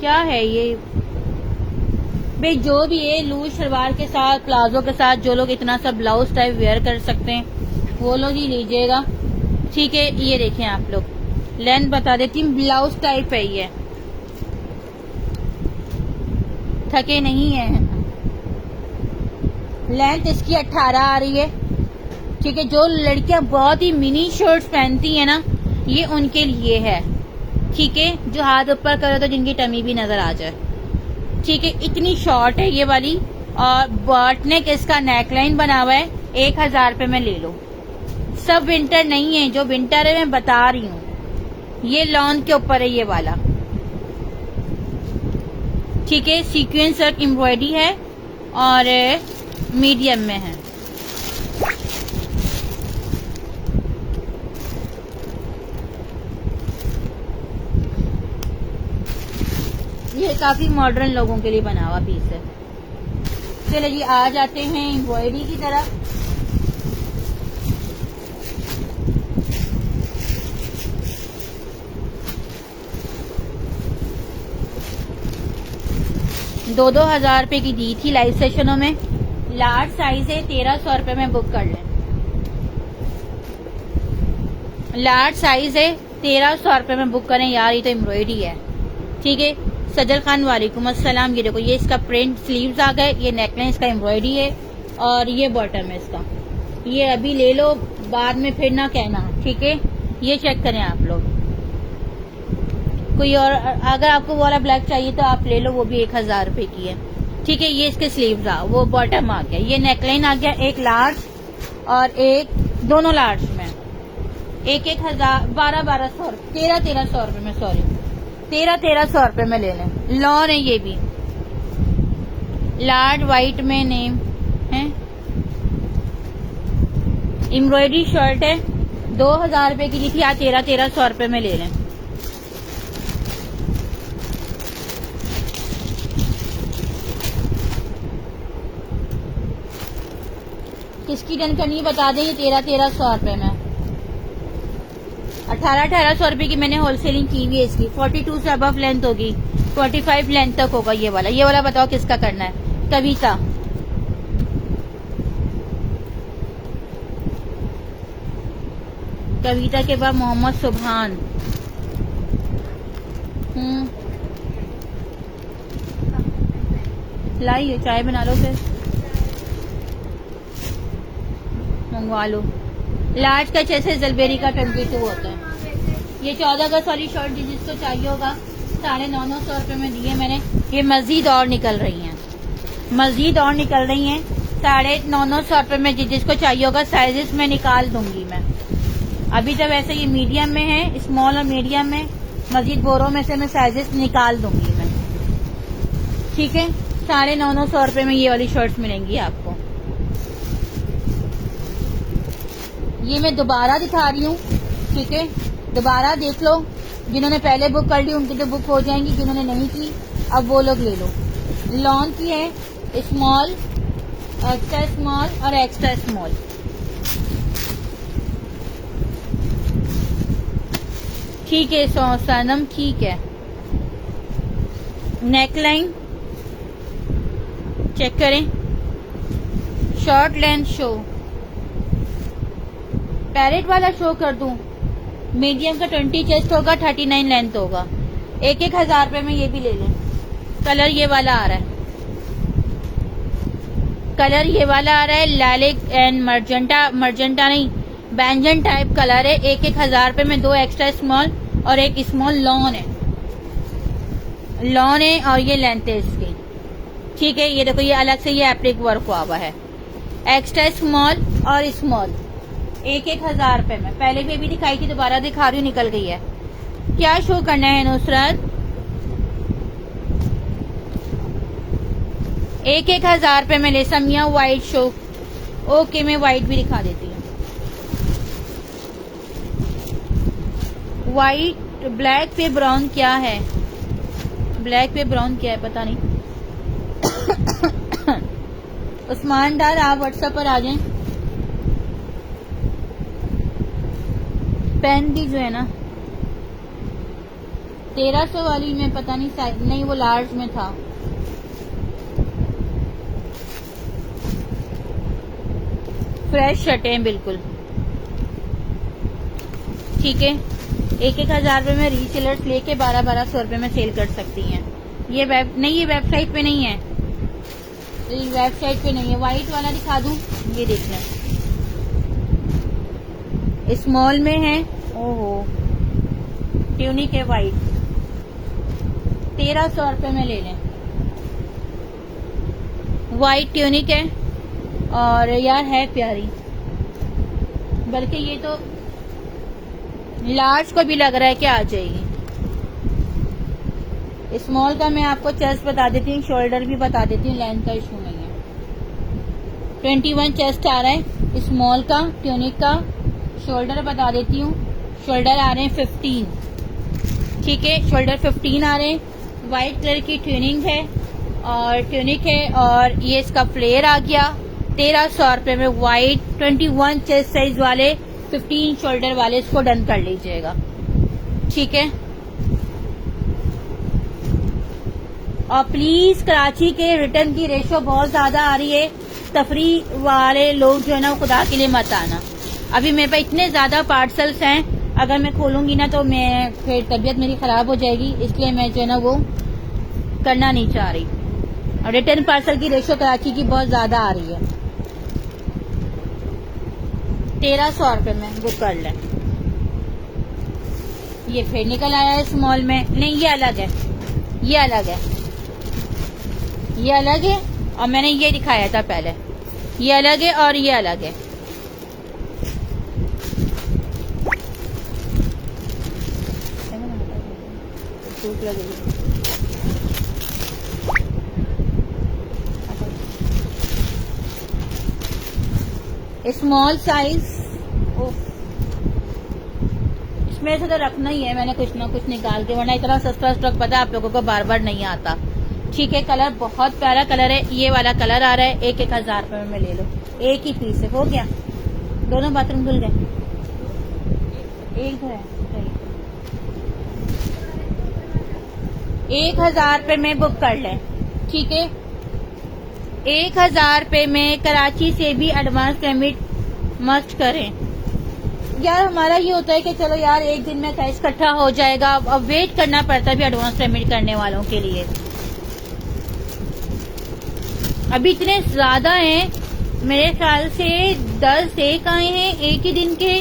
क्या है ये भाई, जो भी है लूज शलवार के साथ, प्लाजो के साथ, जो लोग इतना सा ब्लाउज टाइप वेयर कर सकते हैं वो लोग ही लीजिएगा। ठीक है, ये देखें आप लोग, लेंथ बता देती हूँ, ब्लाउज टाइप है ये। थके नहीं है। लेंथ इसकी 18 आ रही है। ठीक है, जो लड़कियां बहुत ही मिनी शर्ट्स पहनती है ना, ये उनके लिए है। ठीक है, जो हाथ ऊपर करे तो जिनकी टमी भी नजर आ जाए। ठीक है, इतनी शॉर्ट है ये वाली और बॉट नेक इसका नेकलाइन बना हुआ है। 1000 रुपए में ले लो। सब विंटर नहीं है, जो विंटर है मैं बता रही हूँ। ये लॉन के ऊपर है ये वाला। ठीक है, सीक्वेंस वर्क एम्ब्रॉयडरी है और मीडियम में है। ये काफी मॉडर्न लोगों के लिए बना हुआ पीस है। चलिए जी, आ जाते हैं एम्ब्रॉयडरी की तरफ। दो हजार रुपए की दी थी लाइव सेशनों में। लार्ज साइज है, 1300 रुपए में बुक कर लें। लार्ज साइज है, 1300 रुपए में बुक करें यार। ये तो एम्ब्रॉयडरी है। ठीक है। सजल खान वालेकुम अस्सलाम। ये देखो ये इसका प्रिंट स्लीव्स आ गए, ये नेकलाइन इसका एम्ब्रॉयडरी है और ये बॉटम है इसका। ये अभी ले लो, बाद में फिर ना कहना, ठीक है। ये चेक करें आप लोग। कोई और अगर आपको वो वाला ब्लैक चाहिए तो आप ले लो, वो भी 1000 रुपए की है, ठीक है। ये इसके स्लीव्स आ, वो बॉटम आ गया, ये नेकलाइन आ गया, एक लार्ज और एक दोनों लार्ज में, एक 1200 1300 रुपए में, सॉरी 1300 रुपए में ले लें। लॉन है ये भी, लार्ज व्हाइट में नेम है, एम्ब्रॉयडरी शर्ट है, 2000 रुपए की थी, आज 1300 रुपए में ले लें। किसकी डन करनी है बता दें। ये 1300 रुपए में 1800 रुपए की मैंने होलसेलिंग की हुई है इसकी। 42 से अबव लेंथ होगी, 45 लेंथ तक होगा ये वाला। ये वाला बताओ किसका करना है। कविता, कविता के बाद मोहम्मद सुभान। लाइए चाय बना लो, फिर मंगवा लो। लार्ज का जैसे जलबेरी का 22 होता है। ये 14 अगस्त वाली शर्ट जिसको चाहिए होगा 950 रुपए में दिए मैंने। ये मजीद और निकल रही हैं, मजीद और निकल रही हैं 950 रुपए में। जिसको चाहिए होगा साइजेस में निकाल दूंगी मैं। अभी तो वैसे ये मीडियम में है, स्मॉल और मीडियम में, मजीद बोरों में से मैं साइजेस निकाल दूंगी मैं, ठीक है। 950 रुपए में ये वाली शर्ट्स मिलेंगी आपको। ये मैं दोबारा दिखा रही हूँ, ठीक है। दोबारा देख लो, जिन्होंने पहले बुक कर ली उनकी तो बुक हो जाएंगी, जिन्होंने नहीं की अब वो लोग ले लो। लॉन की है, स्मॉल, एक्स्ट्रा स्मॉल और एक्स्ट्रा स्मॉल। ठीक है सनम, ठीक है। नेकलाइन चेक करें, शॉर्ट लेंथ शो, पैरेट वाला शो कर दूं। मीडियम का 20 चेस्ट होगा, 39 लेंथ होगा। 1000 रुपए में ये भी ले लें। कलर ये वाला आ रहा है, कलर ये वाला आ रहा है, लैलिक एंड मर्जेंटा नहीं, बैंजन टाइप कलर है। 1000 रुपए में 2 एक्स्ट्रा स्मॉल और एक स्मॉल लॉन है, लॉन है और ये लेंथ है इसकी, ठीक है। ये देखो ये अलग से ये एप्लिक वर्क हुआ है। एक्स्ट्रा स्मॉल और स्मॉल 1000 रुपए में। पहले भी अभी दिखाई थी, दोबारा दिखा रही हूँ, निकल गई है। क्या शो करना है नुसरत? 1000 रुपए में ले समिया। व्हाइट शो, ओके मैं व्हाइट भी दिखा देती हूँ। व्हाइट, ब्लैक पे ब्राउन क्या है? ब्लैक पे ब्राउन क्या है पता नहीं। उस्मान डार आप व्हाट्सएप पर आ जाएं। पेन भी जो है ना 1300 वाली में पता नहीं साइज, नहीं वो लार्ज में था। फ्रेश शर्टें बिल्कुल, ठीक है। 1000 रुपए में रीसेलर्स लेके 1200 रुपए में सेल कर सकती हैं। ये ये वेबसाइट पे नहीं है, वेबसाइट पे नहीं है। व्हाइट वाला दिखा दूं, ये देख लें, स्मॉल में है। ओहो, ट्यूनिक है व्हाइट, 1300 रुपए में ले लें। व्हाइट ट्यूनिक है और यार है प्यारी, बल्कि ये तो लार्ज को भी लग रहा है कि आ जाएगी। स्मॉल का मैं आपको चेस्ट बता देती हूँ, शोल्डर भी बता देती हूँ, लेंथ का इशू नहीं है। 21 चेस्ट आ रहा है स्मॉल का, ट्यूनिक का। शोल्डर बता देती हूँ, शोल्डर आ रहे हैं 15, ठीक है। शोल्डर 15 आ रहे हैं। व्हाइट कलर की ट्यूनिंग है और ट्यूनिक है और ये इसका फ्लेयर आ गया 1300 रुपए में। व्हाइट 21 चेस्ट साइज वाले, 15 शोल्डर वाले, इसको डन कर लीजिएगा, ठीक है। और प्लीज कराची के रिटर्न की रेशो बहुत ज्यादा आ रही है, तफरी वाले लोग जो है ना खुदा के लिए मत आना। अभी मेरे पास इतने ज्यादा पार्सल्स हैं, अगर मैं खोलूंगी ना तो मैं फिर तबीयत मेरी ख़राब हो जाएगी, इसलिए मैं जो है ना वो करना नहीं चाह रही। और रिटर्न पार्सल की रेशो कराची की बहुत ज़्यादा आ रही है। 1300 रुपये में बुक कर लें। ये फिर निकल आया है स्मॉल में। नहीं, ये अलग है, ये अलग है, ये अलग है। और मैंने ये दिखाया था पहले, ये अलग है और ये अलग है। स्मॉल साइज इसमें से तो रखना ही है मैंने कुछ ना कुछ निकाल के, वरना इतना सस्ता स्टॉक पता है आप लोगों को बार बार नहीं आता। ठीक है, कलर बहुत प्यारा कलर है, ये वाला कलर आ रहा है। 1000 रुपये में ले लो, एक ही पीस है। हो गया, दोनों बाथरूम धुल गए, एक तो है। 1000 रुपये में बुक कर लें। ठीक है, 1000 रुपये में कराची से भी एडवांस पेमेंट मस्ट करें। यार हमारा ये होता है कि चलो यार एक दिन में कैश इकट्ठा हो जाएगा, अब वेट करना पड़ता है भी एडवांस पेमेंट करने वालों के लिए। अभी इतने ज्यादा हैं, मेरे ख्याल से 10 एक आए हैं एक ही दिन के,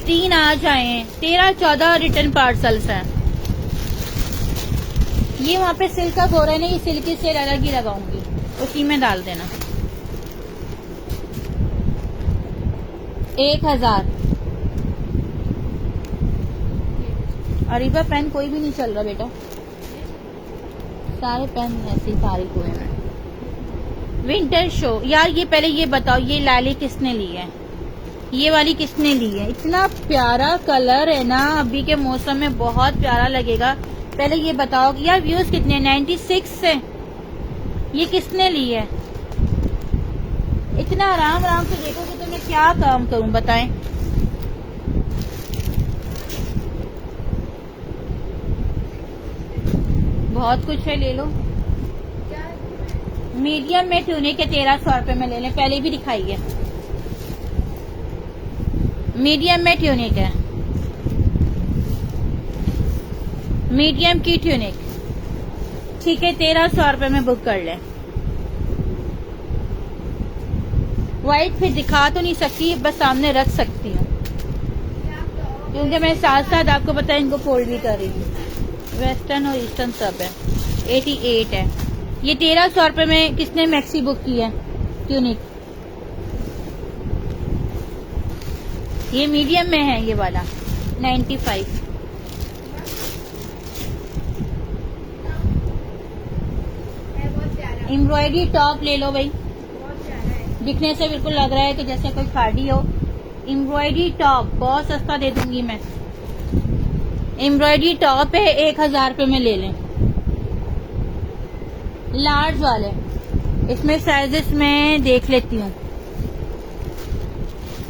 3 आज आए हैं, 13-14 रिटर्न पार्सल्स हैं। ये वहाँ पे सिल्क का बोरा है ना, ये सिल्क की सेल अलग ही लगाऊंगी, उसी में डाल देना। 1000। अरीबा पेन कोई भी नहीं चल रहा बेटा, सारे पेन ऐसे सारे हुए हैं। विंटर शो, यार ये पहले ये बताओ, ये लाली किसने ली है? ये वाली किसने ली है? इतना प्यारा कलर है ना, अभी के मौसम में बहुत प्यारा लगेगा। पहले ये बताओ यार व्यूज कितने? 96 से। ये किसने ली है? इतना आराम आराम से देखो कि तो मैं क्या काम करूं बताएं। बहुत कुछ है, ले लो। मीडियम में ट्यूनिक के 1300 रुपये में ले लें, पहले भी दिखाई है। मीडियम में ट्यूनिक है, मीडियम की ट्यूनिक। ठीक है, 1300 रुपये में बुक कर लें। व्हाइट फिर दिखा तो नहीं सकती, बस सामने रख सकती हूँ क्योंकि मैं साथ साथ आपको पता है इनको फोल्ड भी कर रही हूँ। वेस्टर्न और ईस्टर्न सब है। 88 है। ये 1300 रुपये में किसने मैक्सी बुक की है? ट्यूनिक। ये मीडियम में है, ये वाला 95। एम्ब्रॉयडरी टॉप ले लो भाई, दिखने से बिल्कुल लग रहा है कि जैसे कोई खाड़ी हो। एम्ब्रॉयडरी टॉप बहुत सस्ता दे दूंगी मैं। एम्ब्रॉयडरी टॉप है, 1000 रुपये में ले लें। लार्ज वाले, इसमें साइजेस मैं देख लेती हूँ,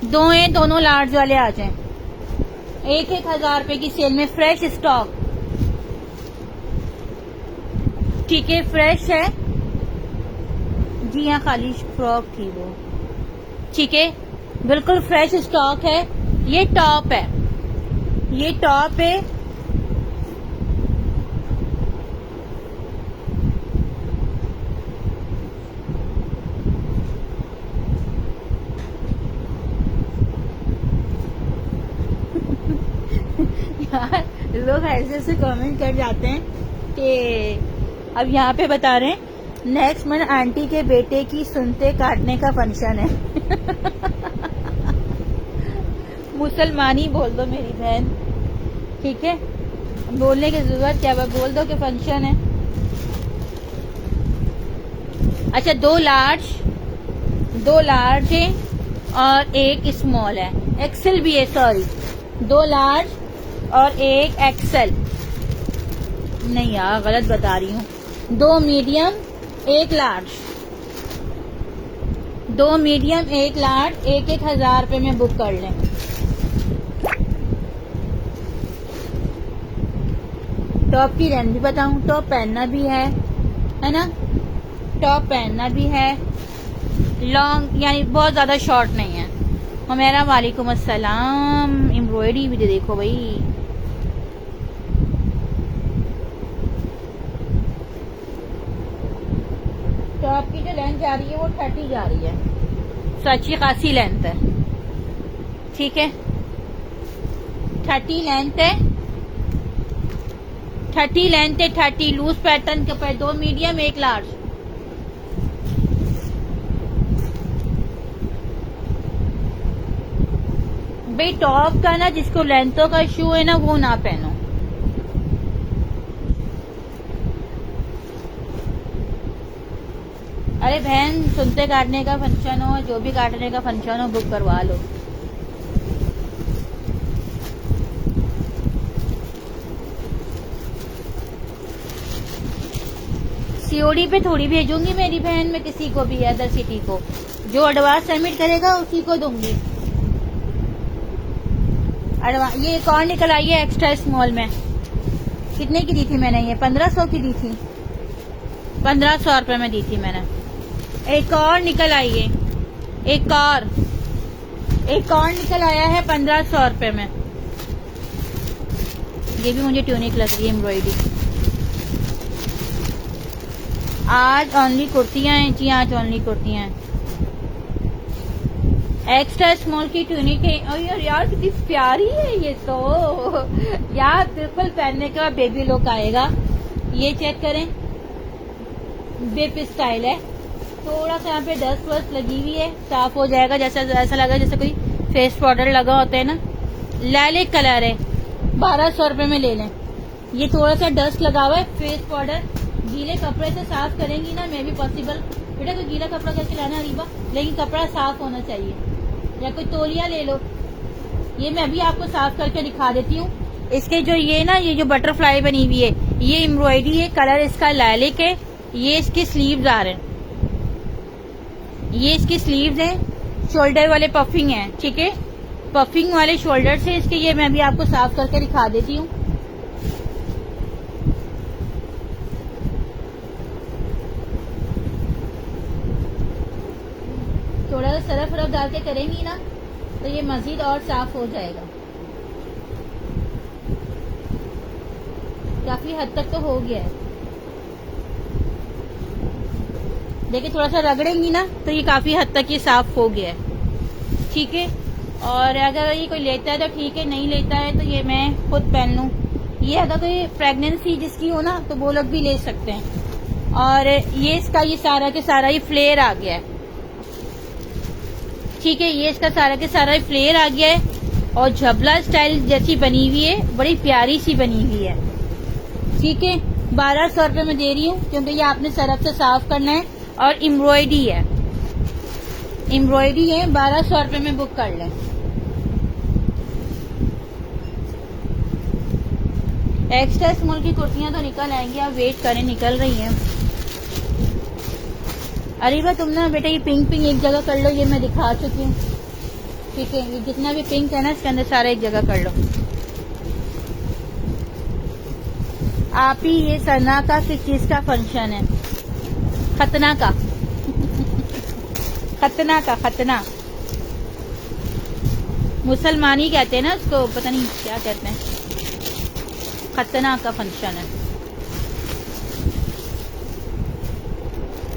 2 हैं, दोनों लार्ज वाले आ जाएं। 1000 रुपये की सेल में फ्रेश स्टॉक। ठीक है, फ्रेश है जी हाँ, खाली फ्रॉक थी वो। ठीक है, बिल्कुल फ्रेश स्टॉक है। ये टॉप है, ये टॉप है। यार लोग ऐसे ऐसे कमेंट कर जाते हैं कि अब यहाँ पे बता रहे हैं नेक्स्ट मंथ आंटी के बेटे की सुनते काटने का फंक्शन है। मुसलमानी बोल दो मेरी बहन, ठीक है, बोलने की जरूरत क्या है, बोल दो कि फंक्शन है। अच्छा, 2 लार्ज है और 1 स्मॉल है, एक्सेल भी है, सॉरी 2 लार्ज और 1 एक्सेल। नहीं यार गलत बता रही हूँ, 2 मीडियम 1 लार्ज, 2 मीडियम 1 लार्ज। 1000 रुपये में बुक कर लें। टॉप की रेंज भी बताऊं, टॉप पहनना भी है ना, टॉप पहनना भी है, लॉन्ग यानी बहुत ज्यादा शॉर्ट नहीं है। हमेरा वालेकुम अस्सलाम। एम्ब्रॉयडरी भी देखो भाई। टॉप की जो लेंथ जा रही है वो 30 जा रही है, तो अच्छी खासी लेंथ है। ठीक है, 30 लेंथ है, 30 लेंथ है, 30 लूज पैटर्न के ऊपर 2 मीडियम 1 लार्ज। भाई टॉप का ना जिसको लेंथों का इशू है ना वो ना पहनो। अरे बहन, सुनते काटने का फंक्शन हो, जो भी काटने का फंक्शन हो, बुक करवा लो। सीओडी पे थोड़ी भेजूंगी मेरी बहन, मैं किसी को भी अदर सिटी को, जो एडवांस सबमिट करेगा उसी को दूंगी। ये एक और निकल आई है एक्स्ट्रा स्मॉल में। कितने की दी थी मैंने? ये 1500 की दी थी, 1500 रुपए में दी थी मैंने। एक और निकल आई है, एक और निकल आया है 1500 रुपए में। ये भी मुझे ट्यूनिक लग रही है एम्ब्रॉयडरी। आज ओनली कुर्तियां हैं जी, आज ओनली कुर्तियां हैं। एक्स्ट्रा स्मॉल की ट्यूनिक है। और यार कितनी प्यारी है ये तो यार, बिल्कुल पहनने के बाद बेबी लुक आएगा। ये चेक करें, बेप स्टाइल है। थोड़ा सा यहाँ पे डस्ट वस्ट लगी हुई है, साफ हो जाएगा। जैसा ऐसा लगा जैसे कोई फेस पाउडर लगा होता है ना। लैलिक कलर है, 1200 रुपए में ले लें। ये थोड़ा सा डस्ट लगा हुआ है, फेस पाउडर गीले कपड़े से साफ करेंगी ना, मैं भी पॉसिबल। बेटा कोई गीला कपड़ा कैसे लाना अरीबा, लेकिन कपड़ा साफ होना चाहिए। या कोई तौलिया ले लो। ये मैं भी आपको साफ करके दिखा देती हूँ। इसके जो ये ना, ये जो बटरफ्लाई बनी हुई है, ये एम्ब्रॉयडरी है, कलर इसका लैलिक है। ये इसके स्लीव्स आ रहे हैं, ये इसकी स्लीव्स हैं, शोल्डर वाले पफिंग है। ठीक है, पफिंग वाले शोल्डर से इसके, ये मैं भी आपको साफ करके दिखा देती हूँ। थोड़ा सा सरफ वरफ डाल के करेंगी ना तो ये मजीद और साफ हो जाएगा। काफी हद तक तो हो गया है। देखिए थोड़ा सा रगड़ेंगी ना तो ये काफी हद तक ये साफ हो गया है। ठीक है, और अगर ये कोई लेता है तो ठीक है, नहीं लेता है तो ये मैं खुद पहन लूँ। ये अगर कोई प्रेगनेंसी जिसकी हो ना तो वो लोग भी ले सकते हैं। और ये इसका ये सारा के सारा ये फ्लेयर आ गया है। ठीक है, ये इसका सारा के सारा फ्लेयर आ गया है और झबला स्टाइल जैसी बनी हुई है, बड़ी प्यारी सी बनी हुई है। ठीक है, 1200 रुपए में दे रही हूँ क्योंकि ये आपने सरफ से साफ करना है और एम्ब्रॉयडरी है, 1200 रुपए में बुक कर लें। एक्स्ट्रा स्मॉल की कुर्तियां तो निकल आएंगी, आप वेट करें, निकल रही हैं। अरे बा तुम ना बेटा ये पिंक एक जगह कर लो, ये मैं दिखा चुकी हूँ। ठीक है, ये जितना भी पिंक है ना इसके अंदर सारा एक जगह कर लो। आप ही ये सना का किस चीज का फंक्शन है? खतना का खतना मुसलमानी कहते हैं ना उसको, पता नहीं क्या कहते हैं, खतना का फंक्शन है।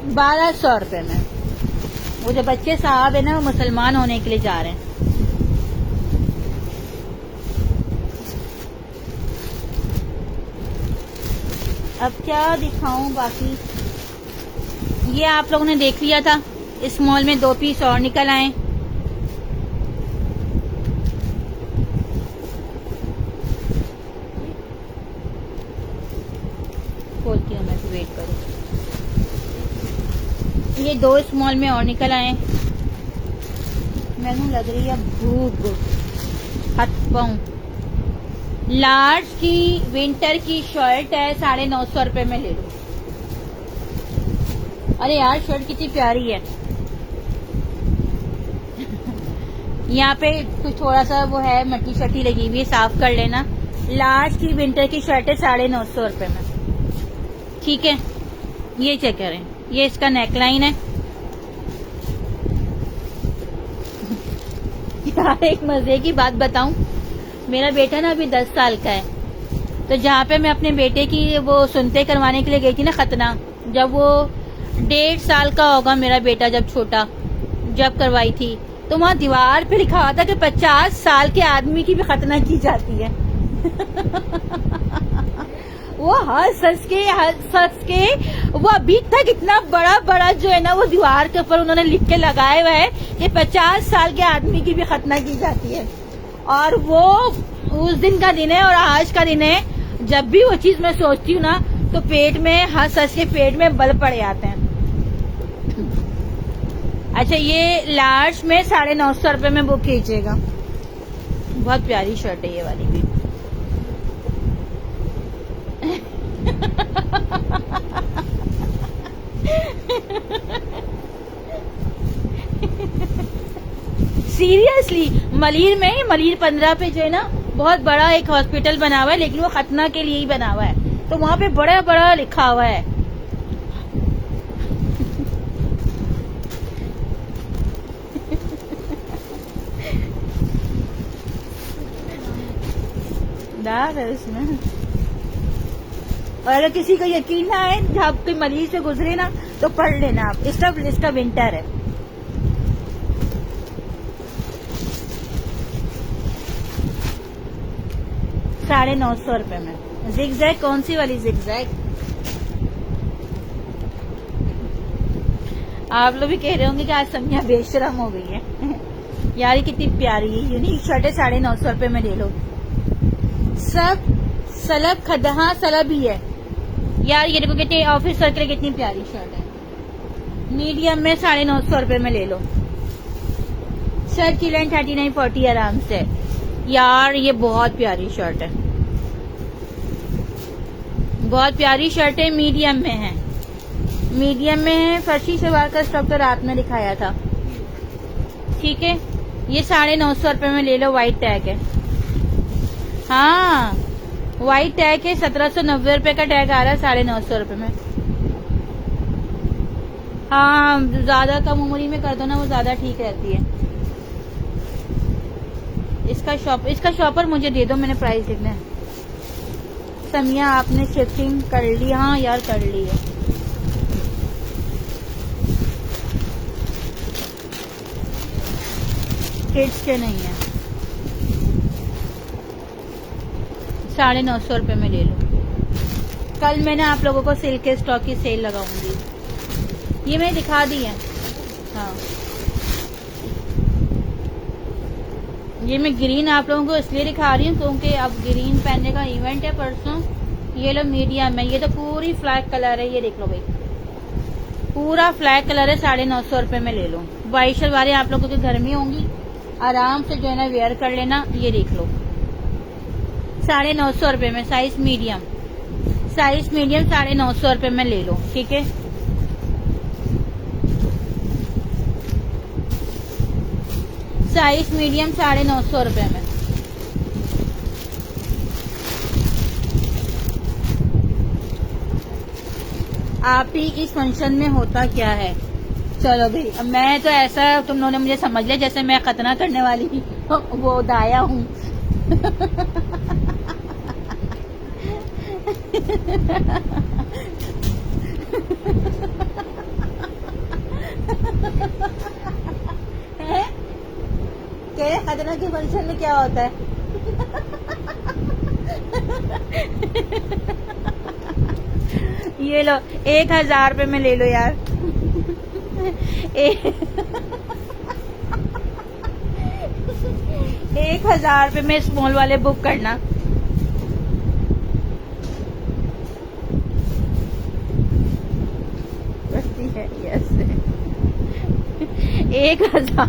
1200 रुपए में। वो जो बच्चे साहब है ना वो मुसलमान होने के लिए जा रहे हैं। अब क्या दिखाऊं बाकी? ये आप लोगों ने देख लिया था, इस मॉल में 2 पीस और निकल आए। खोलती हूँ मैं, वेट करो। ये 2 स्मॉल में और निकल आए। मैनू लग रही है भूख, हाथ पाऊं। लार्ज की विंटर की शर्ट है, 950 रुपए में ले लो। अरे यार शर्ट कितनी प्यारी है। यहाँ पे कुछ थोड़ा सा वो है, मट्टी शट्टी लगी हुई है, साफ कर लेना। लार्ज की विंटर की शर्ट है 950 रुपए में। ठीक है, ये चेक करें, ये इसका नेकलाइन है। यार एक मजे की बात बताऊं, मेरा बेटा ना अभी 10 साल का है। तो जहाँ पे मैं अपने बेटे की वो सुनते करवाने के लिए गई थी ना खतना, जब वो 1.5 साल का होगा मेरा बेटा, जब छोटा, जब करवाई थी, तो वहाँ दीवार पे लिखा हुआ था कि 50 साल के आदमी की भी खतना की जाती है। वो हंस के वो अभी तक इतना बड़ा बड़ा जो है ना वो दीवार के ऊपर उन्होंने लिख के लगाया हुआ है कि 50 साल के आदमी की भी खतना की जाती है। और वो उस दिन का दिन है और आज का दिन है। जब भी वो चीज मैं सोचती हूँ ना तो पेट में हंस के पेट में बल पड़ जाते हैं। अच्छा, ये लार्ज में 950 रुपए में बुक कीजिएगा। बहुत प्यारी शर्ट है ये वाली भी। सीरियसली, मलीर 15 पे जो है ना बहुत बड़ा एक हॉस्पिटल बना हुआ है, लेकिन वो खतना के लिए ही बना हुआ है। तो वहां पे बड़ा बड़ा लिखा हुआ है। दाग है उसमें। और अगर किसी को यकीन ना आए, जब कोई मरीज से गुजरे ना, तो पढ़ लेना आप। इसका विंटर है। ₹950 में। जिगजैग, कौन सी वाली जिगजैग? आप लोग भी कह रहे होंगे कि आज समिया बेशरम हो गई है। यार ये कितनी प्यारी है, यूनिक शर्ट है। ₹950 में ले लो। सब सलब खदहा सलब ही है यार। ये देखो कितनी ऑफिस वर्क के लिए कितनी प्यारी शर्ट है। मीडियम में ₹950 में ले लो। शर्ट की लेंथ 39-40 आराम से। यार ये बहुत प्यारी शर्ट है, बहुत प्यारी शर्ट है। मीडियम में है, मीडियम में है। फर्शी सलवार का स्टॉक तो रात में दिखाया था। ठीक है, ये ₹950 में ले लो। व्हाइट टैग है। हाँ, व्हाइट टैग है। 1790 का टैग आ रहा है ₹950 में। हाँ, ज्यादा कम उम्री में कर दो ना, वो ज्यादा ठीक रहती है। इसका शॉपर मुझे दे दो, मैंने प्राइस लिखना है। समिया आपने शिफ्टिंग कर ली? हाँ यार कर ली है। किड्स के नहीं है। ₹950 में ले लो। कल मैंने आप लोगों को सिल्क के स्टॉक की सेल लगाऊंगी। ये मैंने दिखा दी है। हाँ, ये मैं ग्रीन आप लोगों को इसलिए दिखा रही हूँ क्योंकि अब ग्रीन पहनने का इवेंट है परसों। ये लो मीडियम है। ये तो पूरी फ्लैग कलर है। ये देख लो भाई, पूरा फ्लैग कलर है। ₹950 में ले लो। वाइट शलवारें आप लोगों के घर में होंगी, आराम से जो है ना वेयर कर लेना। ये देख लो ₹950 में। साइज मीडियम ₹950 में ले लो। ठीक है, साइज मीडियम ₹950 में। आप ही इस फंक्शन में होता क्या है? चलो भाई, अब मैं तो ऐसा तुम लोगों ने मुझे समझ लिया जैसे मैं खतना करने वाली वो दाया हूँ। कह रहे खतना के फंक्शन में क्या होता है? ये लो ₹1000 में ले लो यार। ₹1000 में स्मॉल वाले बुक करना। है यस। 1000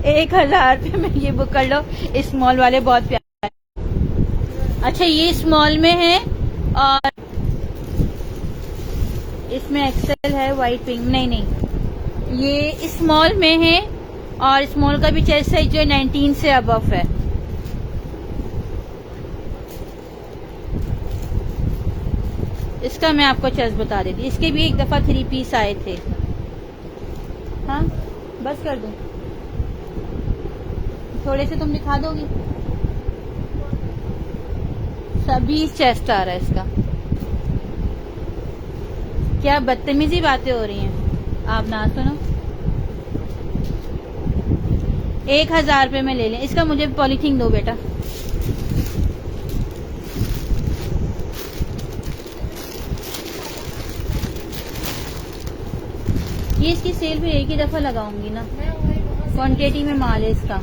₹1000 में ये बुक कर लो। स्मॉल वाले बहुत प्यारे। अच्छा, ये स्मॉल में है और इसमें एक्सेल है। व्हाइट पिंक नहीं, ये स्मॉल में है और स्मॉल का भी चेस्ट साइज जो 19 से अबव है। इसका मैं आपको चेस्ट बता देती। इसके भी एक दफा 3 पीस आए थे। हाँ बस कर दूं? थोड़े से तुम दिखा दोगी? 20 चेस्ट आ रहा है इसका। क्या बदतमीजी बातें हो रही हैं, आप ना सुनो। 1000 रुपये में ले लें इसका। मुझे पॉलीथीन दो बेटा। ये इसकी सेल भी एक ही दफा लगाऊंगी ना, क्वांटिटी में माल है इसका।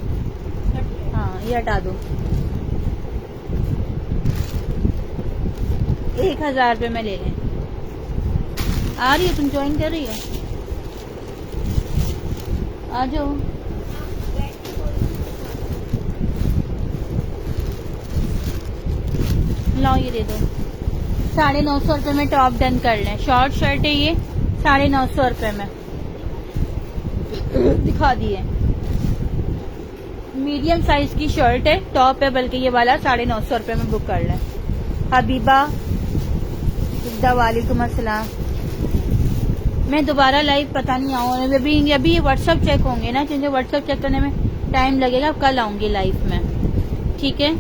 हाँ ये हटा दो। 1000 रुपये में ले लें। आ रही हो तुम, ज्वाइन कर रही हो? आ जाओ। लाओ ये दे दो। 950 रुपये में टॉप डन कर लें। शॉर्ट शर्ट है ये, 950 रुपये में दिखा दिए। मीडियम साइज की शर्ट है, टॉप है बल्कि ये वाला। 950 रुपये में बुक कर लें। हबीबा वालेकुम अस्सलाम। मैं दोबारा लाइव पता नहीं आऊँ, अभी व्हाट्सएप चेक होंगे ना, क्योंकि व्हाट्सएप चेक करने में टाइम लगेगा। कल आऊंगी लाइव में, ठीक है।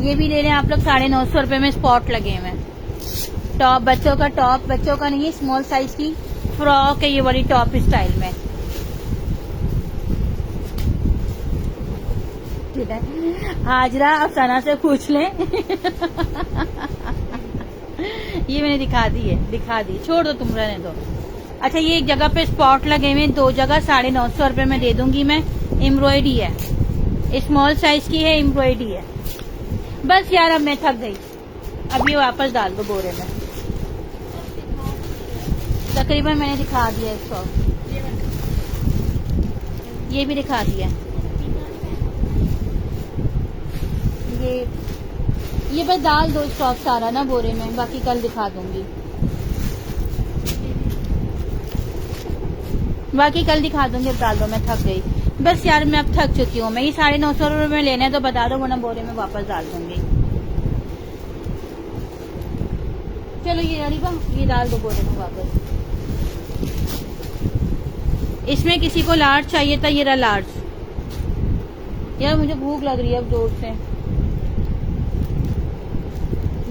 ये भी ले लें आप लोग। 950 रुपये में स्पॉट लगे हुए। टॉप बच्चों का, टॉप बच्चों का नहीं है, स्मॉल साइज की फ्रॉक है ये वाली, टॉप स्टाइल में। ठीक है, हाजरा अफसाना से पूछ लें। ये मैंने दिखा दी है, दिखा दी, छोड़ दो तुम, रहने दो। अच्छा ये एक जगह पे स्पॉट लगे हुए, 2 जगह 950 रुपये में दे दूंगी मैं। एम्ब्रॉयडरी है, स्मॉल साइज की है, एम्ब्रॉयडरी है। बस यार अब मैं थक गई, अब ये वापस डाल दो बोरे में। तकरीबन मैंने दिखा दिया इसको, ये भी दिखा दिया। ये बस डाल दो स्टॉक सारा ना बोरे में, बाकी कल दिखा दूंगी। बाकी कल दिखा दूंगी, अब डाल दो, मैं थक गई। बस यार मैं अब थक चुकी हूँ। मैं ये 950 रुपये में लेने तो बता दो, वरना बोरे में वापस डाल दूंगी। चलो ये अरीबा, ये डाल दो बोरे में वापस। इसमें किसी को लार्ज चाहिए था, ये रहा लार्ज। यार मुझे भूख लग रही है अब जोर से।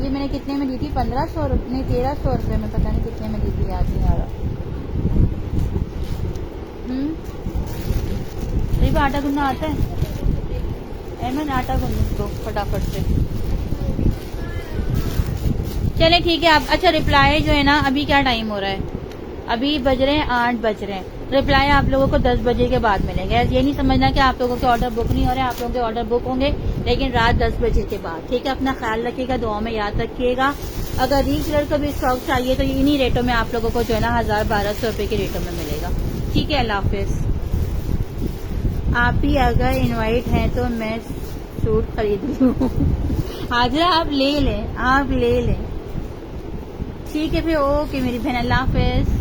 ये मैंने कितने में दी थी? 1500 नहीं 1300 रुपये में, पता नहीं कितने में दी थी, याद नहीं आ रहा। अरे आटा गूंदना आता है? अहमद आटा गूंद दो फटाफट से। चले ठीक है। आप अच्छा रिप्लाई जो है ना, अभी क्या टाइम हो रहा है? अभी बज रहे हैं 8 बज रहे हैं। रिप्लाई आप लोगों को 10 बजे के बाद मिलेगा। ये नहीं समझना कि आप लोगों के ऑर्डर बुक नहीं हो रहे हैं, आप लोगों के ऑर्डर बुक होंगे, लेकिन रात 10 बजे के बाद, ठीक है। अपना ख्याल रखिएगा, दुआ में याद रखिएगा। अगर रिंग कलर का भी स्टॉक चाहिए तो इन्हीं रेटों में आप लोगों को जो है ना 1000-1200 रुपये के रेटों में मिलेगा, ठीक है। अल्लाह हाफिज। आप ही अगर इनवाइट हैं तो मैं सूट खरीद लूँ। हाजरा आप ले लें, आप ले लें, ठीक है फिर। ओके मेरी बहन, अल्लाह हाफिज।